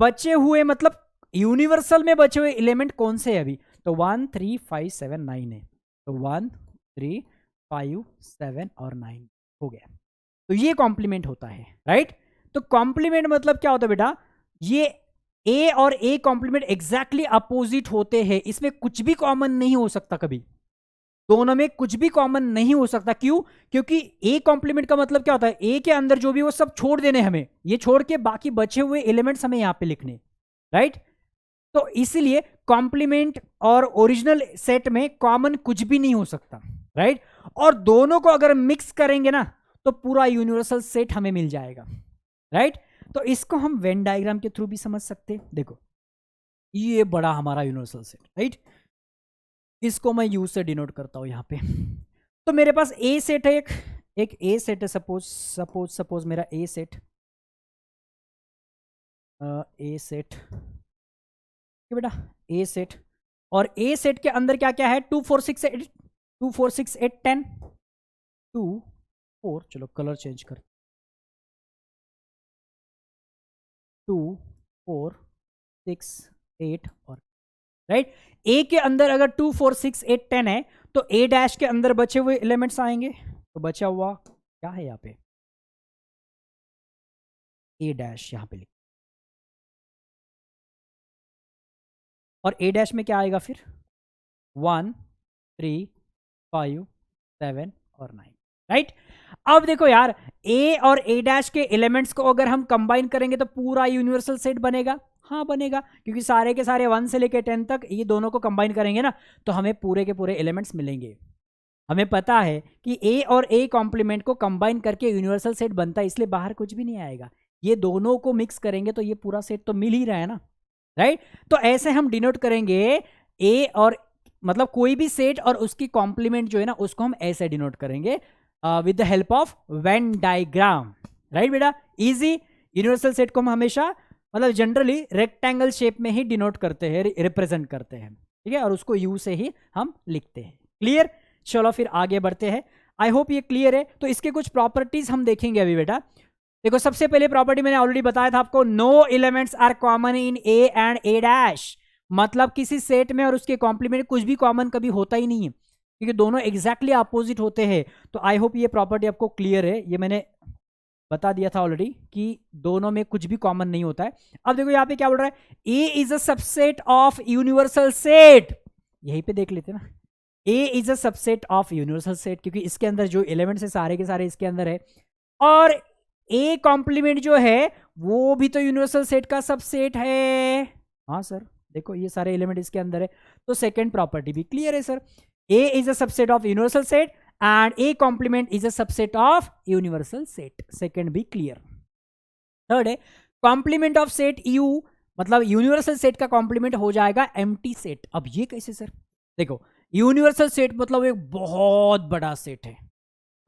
बचे हुए मतलब यूनिवर्सल में बचे हुए एलिमेंट कौन से है अभी, तो 1 3 5 7 9 है, तो 1 3 5 7 और 9 हो गया। तो ये कॉम्प्लीमेंट होता है, राइट। तो कॉम्प्लीमेंट मतलब क्या होता है बेटा, ये ए और ए कॉम्प्लीमेंट एग्जैक्टली अपोजिट होते हैं, इसमें कुछ भी कॉमन नहीं हो सकता कभी, दोनों में कुछ भी कॉमन नहीं हो सकता। क्यों, क्योंकि ए कॉम्प्लीमेंट का मतलब क्या होता है, ए के अंदर जो भी वो सब छोड़ देने हमें, ये छोड़ के बाकी बचे हुए एलिमेंट्स हमें यहां पे लिखने, राइट। तो इसलिए कॉम्प्लीमेंट और ओरिजिनल सेट में कॉमन कुछ भी नहीं हो सकता, राइट। और दोनों को अगर मिक्स करेंगे ना तो पूरा यूनिवर्सल सेट हमें मिल जाएगा, राइट। तो इसको हम वेन डायग्राम के थ्रू भी समझ सकते हैं। देखो ये बड़ा हमारा यूनिवर्सल सेट, राइट, इसको मैं यू से डिनोट करता हूं यहां पे। तो मेरे पास ए सेट है, एक ए सेट है, सपोज मेरा ए सेट बेटा ए सेट, और ए सेट के अंदर क्या क्या है, 2 4 6 8 2 4 6 8 10 2 4, चलो कलर चेंज कर, 2 4 6 8 और राइट। ए के अंदर अगर 2 4 6 8 10 है तो ए डैश के अंदर बचे हुए एलिमेंट्स आएंगे, तो बचा हुआ क्या है यहाँ पे, ए डैश यहाँ पे लिख, और ए डैश में क्या आएगा फिर 1 3 5 7 और 9, राइट। अब देखो यार, ए और ए डैश के एलिमेंट्स को अगर हम कंबाइन करेंगे तो पूरा यूनिवर्सल सेट बनेगा। हाँ बनेगा, क्योंकि सारे के सारे 1 से लेके 10 तक ये दोनों को कंबाइन करेंगे ना, तो हमें पूरे के पूरे एलिमेंट्स मिलेंगे। हमें पता है कि ए और ए कॉम्प्लीमेंट को कंबाइन करके यूनिवर्सल सेट बनता है, इसलिए बाहर कुछ भी नहीं आएगा। ये दोनों को मिक्स करेंगे तो ये पूरा सेट तो मिल ही रहा है ना, राइट। तो ऐसे हम डिनोट करेंगे ए और मतलब कोई भी सेट और उसकी कॉम्प्लीमेंट जो है ना, उसको हम ऐसे डिनोट करेंगे with the help of Venn diagram, right बेटा। इजी। यूनिवर्सल सेट को हम हमेशा मतलब जनरली रेक्टेंगल शेप में ही डिनोट करते हैं, रिप्रेजेंट करते हैं, ठीक है, और उसको यू से ही हम लिखते हैं। क्लियर। चलो फिर आगे बढ़ते हैं। आई होप ये क्लियर है। तो इसके कुछ प्रॉपर्टीज हम देखेंगे अभी बेटा। देखो सबसे पहले प्रॉपर्टी मैंने ऑलरेडी बताया था आपको, no elements are common in A and A dash. मतलब किसी सेट में और उसके कॉम्प्लीमेंट कुछ भी कॉमन कभी होता ही नहीं है, क्योंकि दोनों एग्जैक्टली अपोजिट होते हैं। तो आई होप ये प्रॉपर्टी आपको क्लियर है। ये मैंने बता दिया था ऑलरेडी कि दोनों में कुछ भी कॉमन नहीं होता है। अब देखो यहाँ पे क्या बोल रहा है, A is a subset of universal set. यहीं पे देख लेते ना, A is a subset of universal set, क्योंकि इसके अंदर जो एलिमेंट्स है सारे के सारे इसके अंदर है, और ए कॉम्प्लीमेंट जो है वो भी तो यूनिवर्सल सेट का सबसेट है। हाँ सर, देखो ये सारे एलिमेंट इसके अंदर है, तो सेकंड प्रॉपर्टी भी क्लियर है sir. A is a subset of universal set and A complement is a subset of universal set, second भी क्लियर। थर्ड है, कॉम्प्लीमेंट ऑफ सेट यू, मतलब यूनिवर्सल सेट का कॉम्प्लीमेंट हो जाएगा एम्प्टी सेट। अब ये कैसे सर? देखो यूनिवर्सल सेट मतलब एक बहुत बड़ा सेट है।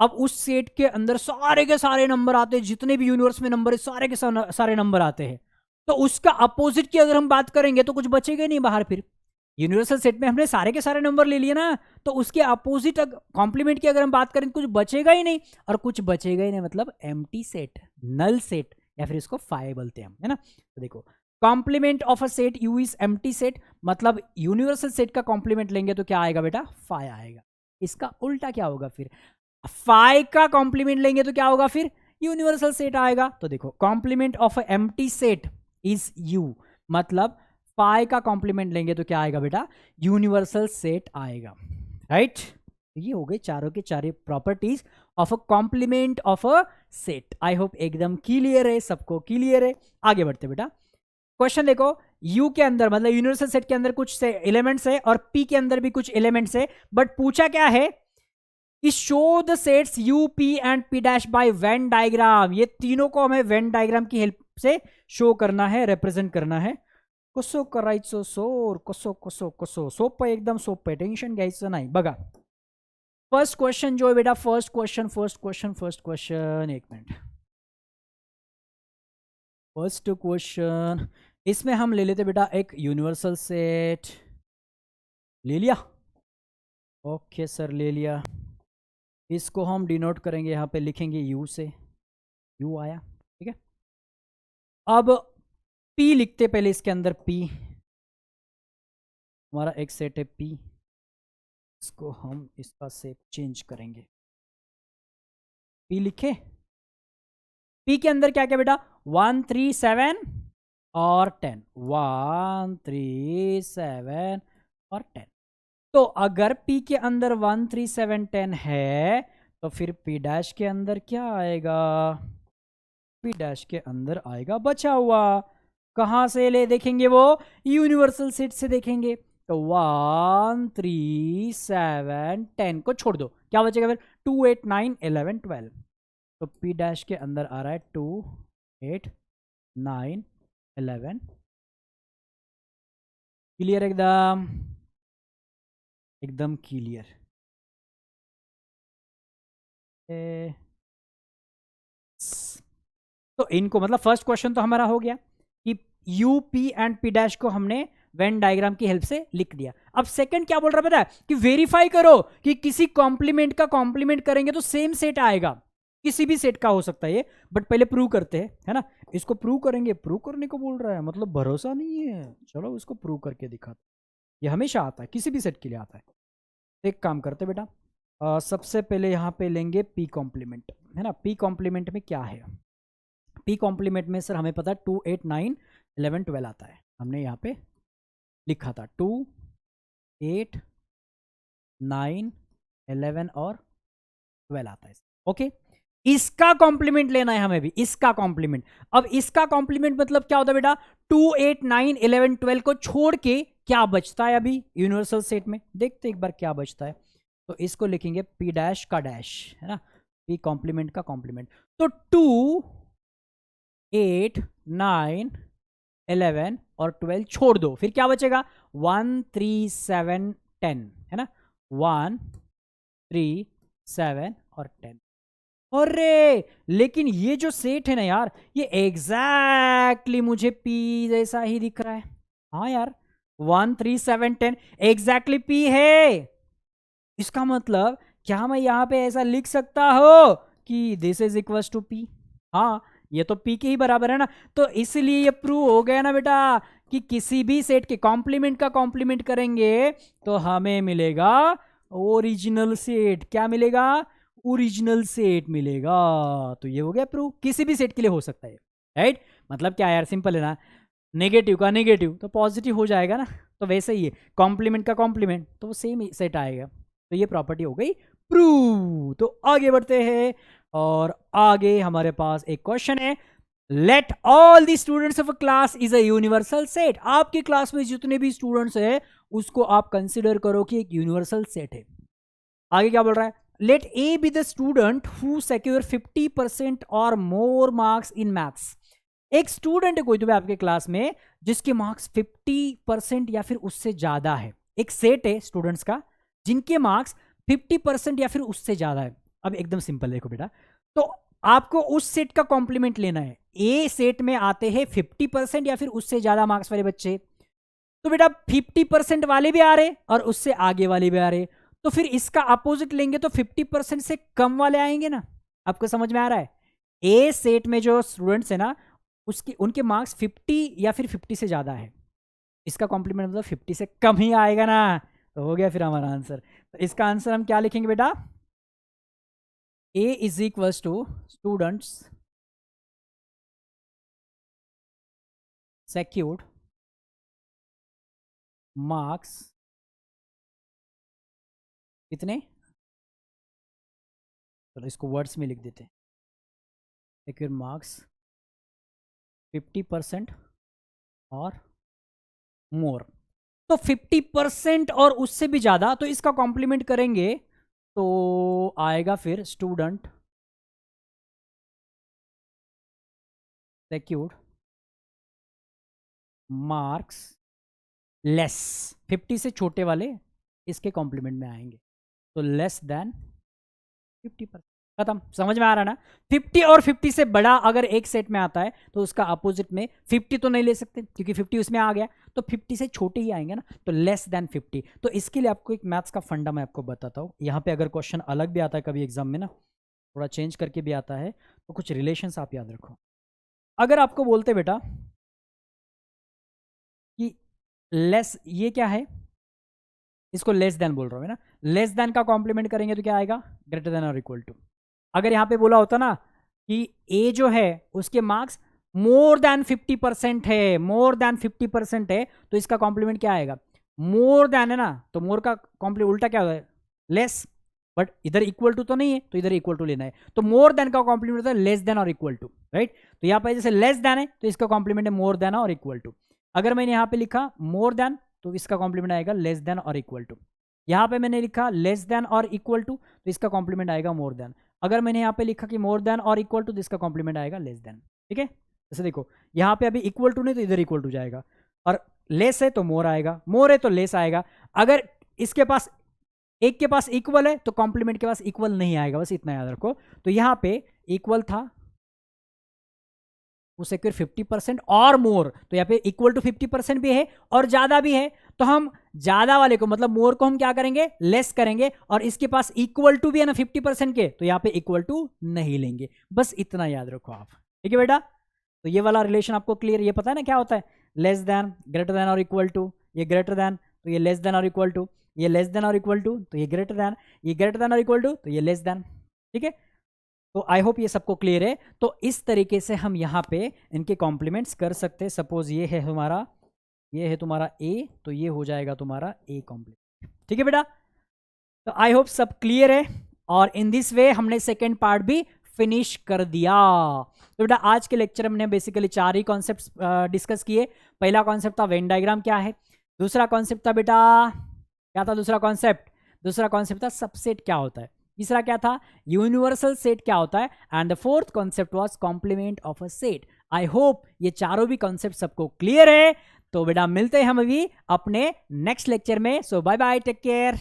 अब उस सेट के अंदर सारे के सारे नंबर आते हैं, जितने भी यूनिवर्स में नंबर है सारे के सारे नंबर आते हैं। तो उसका अपोजिट की अगर हम बात करेंगे तो कुछ बचेगा नहीं बाहर। फिर यूनिवर्सल सेट में हमने सारे के सारे नंबर ले लिए ना, तो उसके अपोजिट कॉम्प्लीमेंट की अगर हम बात करें तो कुछ बचेगा ही नहीं, और कुछ बचेगा ही नहीं मतलब एम्प्टी सेट, नल सेट, या फिर इसको फाई बोलते हैं हम, है ना। तो देखो complement of a set U is empty set, मतलब यूनिवर्सल सेट का कॉम्प्लीमेंट लेंगे तो क्या आएगा बेटा? फाई आएगा। इसका उल्टा क्या होगा फिर? फाई का कॉम्प्लीमेंट लेंगे तो क्या होगा फिर? यूनिवर्सल सेट आएगा। तो देखो complement of empty set is U, मतलब फाई का कॉम्प्लीमेंट लेंगे तो क्या आएगा बेटा? यूनिवर्सल सेट आएगा, राइट। ये हो गए चारों के चारे properties of a complement of a set. I hope एकदम क्लियर है, सबको क्लियर है। आगे बढ़ते बेटा। क्वेश्चन देखो, यू के अंदर मतलब यूनिवर्सल सेट के अंदर कुछ एलिमेंट्स है और पी के अंदर भी कुछ एलिमेंट्स है, बट पूछा क्या है कि show the sets U P and P dash by Venn diagram. ये तीनों को हमें वेन डायग्राम की हेल्प से शो करना है, रिप्रेजेंट करना है। कसो करायचो सोर, कसो कसो कसो, सोप है एकदम, सोप है, टेंशन घ्यायचं नाही। बघा फर्स्ट क्वेश्चन जो है बेटा, फर्स्ट क्वेश्चन, एक मिनट। फर्स्ट क्वेश्चन, इसमें हम ले लेते बेटा एक यूनिवर्सल सेट। ले लिया? ओके सर ले लिया। इसको हम डिनोट करेंगे, यहाँ पे लिखेंगे यू से, यू आया, ठीक है। अब पी लिखते पहले, इसके अंदर पी, हमारा एक सेट है पी, इसको हम इसका सेट चेंज करेंगे। पी लिखे, पी के अंदर क्या क्या बेटा? 1 3 7 और 10, 1 3 7 और 10। तो अगर P के अंदर 1 3 7 10 है, तो फिर P डैश के अंदर क्या आएगा? P डैश के अंदर आएगा बचा हुआ। कहां से ले देखेंगे वो? यूनिवर्सल सेट से देखेंगे। तो 1 3 7 10 को छोड़ दो, क्या बचेगा फिर? 2 8 9 11 12। तो P डैश के अंदर आ रहा है 2 8 9 11। क्लियर? एकदम एकदम क्लियर। तो इनको मतलब फर्स्ट क्वेश्चन तो हमारा हो गया कि U P and P dash को हमने वेन डायग्राम की हेल्प से लिख दिया। अब सेकंड क्या बोल रहा है पता है? कि वेरीफाई करो कि किसी कॉम्प्लीमेंट का कॉम्प्लीमेंट करेंगे तो सेम सेट आएगा। किसी भी सेट का हो सकता है ये, बट पहले प्रूव करते हैं, है ना। इसको प्रूव करेंगे, प्रूव करने को बोल रहा है, मतलब भरोसा नहीं है। चलो इसको प्रूव करके दिखाते। ये हमेशा आता है, किसी भी सेट के लिए आता है। एक काम करते बेटा, सबसे पहले यहाँ पे लेंगे पी कॉम्प्लीमेंट, है ना। पी कॉम्प्लीमेंट में क्या है? पी कॉम्प्लीमेंट में सर हमें पता है 2, 8, 9, 11, 12 आता है, हमने यहाँ पे लिखा था 2, 8, 9, 11 और 12 आता है। ओके, इसका कॉम्प्लीमेंट लेना है हमें भी, इसका कॉम्प्लीमेंट। अब इसका कॉम्प्लीमेंट मतलब क्या होता है बेटा, 2, 8, 9, 11, 12 को छोड़ के क्या बचता है अभी यूनिवर्सल सेट में, देखते एक बार क्या बचता है। तो इसको लिखेंगे पी डैश का डैश, है ना, पी कॉम्प्लीमेंट का कॉम्प्लीमेंट। तो 2, 8, 9, 11 और 12 छोड़ दो, फिर क्या बचेगा 1, 3, 7, 10, है ना, 1, 3, 7 और 10। अरे लेकिन ये जो सेट है ना यार, ये एग्जैक्टली मुझे पी जैसा ही दिख रहा है। हाँ यार, 1, 3, 7, 10 एग्जैक्टली पी है। इसका मतलब क्या मैं यहां पे ऐसा लिख सकता हो कि this is equal to P? हाँ, ये तो पी के ही बराबर है ना। तो इसलिए ये प्रूव हो गया ना बेटा कि किसी भी सेट के कॉम्प्लीमेंट का कॉम्प्लीमेंट करेंगे तो हमें मिलेगा ओरिजिनल सेट। क्या मिलेगा? ओरिजिनल सेट मिलेगा। तो ये हो गया प्रूव, किसी भी सेट के लिए हो सकता है, राइट। मतलब क्या यार, सिंपल है ना, नेगेटिव का नेगेटिव तो पॉजिटिव हो जाएगा ना। तो वैसे ही है, कॉम्प्लीमेंट का कॉम्प्लीमेंट तो वो सेम सेट आएगा। तो ये प्रॉपर्टी हो गई प्रूव। तो आगे बढ़ते हैं और आगे हमारे पास एक क्वेश्चन है, let all the students of a class is a universal set. आपकी क्लास में जितने भी स्टूडेंट्स हैं उसको आप कंसिडर करो कि एक यूनिवर्सल सेट है। आगे क्या बोल रहा है, let A be the student who secure 50% और मोर मार्क्स इन मैथ्स। एक स्टूडेंट है कोई तो भी आपके क्लास में जिसके मार्क्स 50% या फिर उससे ज्यादा है। एक सेट है स्टूडेंट्स का जिनके मार्क्स 50% या फिर उससे ज्यादा है। अब एकदम सिंपल देखो बेटा, तो आपको उस सेट का कॉम्प्लीमेंट लेना है। ए सेट में आते हैं 50% या फिर उससे ज्यादा मार्क्स वाले बच्चे, तो बेटा 50% वाले भी आ रहे और उससे आगे वाले भी आ रहे, तो फिर इसका अपोजिट लेंगे तो 50% से कम वाले आएंगे ना। आपको समझ में आ रहा है? ए सेट में जो स्टूडेंट्स है ना उसके उनके मार्क्स 50 या फिर 50 से ज्यादा है, इसका कॉम्प्लीमेंट मतलब 50 से कम ही आएगा ना। तो हो गया फिर हमारा आंसर। तो इसका आंसर हम क्या लिखेंगे बेटा, A is equal to students secured marks कितने, चलो इसको वर्ड्स में लिख देते हैं, सेक्यूर्ड मार्क्स 50% और मोर। तो 50% और उससे भी ज्यादा, तो इसका कॉम्प्लीमेंट करेंगे तो आएगा फिर स्टूडेंट सेक्यूर्ड मार्क्स लेस, 50 से छोटे वाले इसके कॉम्प्लीमेंट में आएंगे, तो लेस देन 50%। खत्म, समझ में आ रहा ना। 50 और 50 से बड़ा अगर एक सेट में आता है तो उसका अपोजिट में 50 तो नहीं ले सकते क्योंकि 50 उसमें आ गया, तो 50 से छोटे ही आएंगे ना, तो लेस देन 50। तो इसके लिए आपको एक मैथ्स का फंडा मैं आपको बताता हूँ। यहाँ पे अगर क्वेश्चन अलग भी आता है कभी एग्जाम में ना, थोड़ा चेंज करके भी आता है, तो कुछ रिलेशंस आप याद रखो। अगर आपको बोलते बेटा कि लेस, ये क्या है, इसको लेस देन बोल रहा हूँ ना, लेस देन का कॉम्प्लीमेंट करेंगे तो क्या आएगा, ग्रेटर देन और इक्वल टू। अगर यहाँ पे बोला होता ना कि ए जो है उसके मार्क्स मोर देन 50% है, मोर देन 50% है, तो इसका कॉम्प्लीमेंट क्या आएगा, मोर देन है ना, तो मोर का कॉम्प्लीमेंट उल्टा क्या होगा, लेस। बट इधर इक्वल टू तो नहीं है, तो इधर इक्वल टू लेना है, तो मोर देन का कॉम्प्लीमेंट होता है लेस देन और इक्वल टू, राइट। तो यहाँ पे जैसे लेस देन है तो इसका कॉम्प्लीमेंट है मोर देन और इक्वल टू। अगर मैंने यहाँ पे लिखा मोर देन तो इसका कॉम्प्लीमेंट आएगा लेस देन और इक्वल टू। यहाँ पे मैंने लिखा लेस देन और इक्वल टू तो इसका कॉम्प्लीमेंट आएगा मोर देन। अगर मैंने यहाँ पे लिखा कि मोर देन और इक्वल टू तो इसका कॉम्प्लीमेंट आएगा लेस देन। ठीक है, जैसे देखो यहाँ पे अभी इक्वल टू नहीं तो इधर इक्वल टू जाएगा, और लेस है तो मोर आएगा, मोर है तो लेस आएगा। अगर इसके पास एक के पास इक्वल है तो कॉम्प्लीमेंट के पास इक्वल नहीं आएगा, बस इतना याद रखो। तो यहाँ पे इक्वल था वो सिक्योर 50% और मोर, तो यहाँ पे इक्वल टू 50% भी है और ज्यादा भी है, तो हम ज्यादा वाले को मतलब मोर को हम क्या करेंगे, लेस करेंगे, और इसके पास इक्वल टू भी है ना 50% के, तो यहाँ पे इक्वल टू नहीं लेंगे। बस इतना याद रखो आप, ठीक है बेटा। तो ये वाला रिलेशन आपको क्लियर, ये पता है ना क्या होता है, लेस देन, ग्रेटर देन और इक्वल टू, ये ग्रेटर देन तो ये लेस देन और इक्वल टू, ये लेस देन और इक्वल टू तो ये ग्रेटर देन, ये ग्रेटर देन और इक्वल टू तो ये लेस देन। ठीक है, तो आई होप ये सबको क्लियर है। तो इस तरीके से हम यहाँ पे इनके कॉम्प्लीमेंट्स कर सकते हैं। सपोज ये है तुम्हारा ए, तो ये हो जाएगा तुम्हारा ए कॉम्प्लीमेंट। ठीक है बेटा, तो आई होप सब क्लियर है। और इन दिस वे हमने सेकेंड पार्ट भी फिनिश कर दिया। तो बेटा आज के लेक्चर में हमने बेसिकली 4 ही कॉन्सेप्ट्स डिस्कस किए। पहला कॉन्सेप्ट था वेन डायग्राम क्या है, दूसरा कॉन्सेप्ट था बेटा क्या था, दूसरा कॉन्सेप्ट था सबसेट क्या होता है, तीसरा क्या था यूनिवर्सल सेट क्या होता है, and the fourth concept was complement of a set. I hope ये चारों भी कॉन्सेप्ट सबको क्लियर है। तो बेटा मिलते हैं हम अभी अपने नेक्स्ट लेक्चर में। सो बाय बाय, टेक केयर।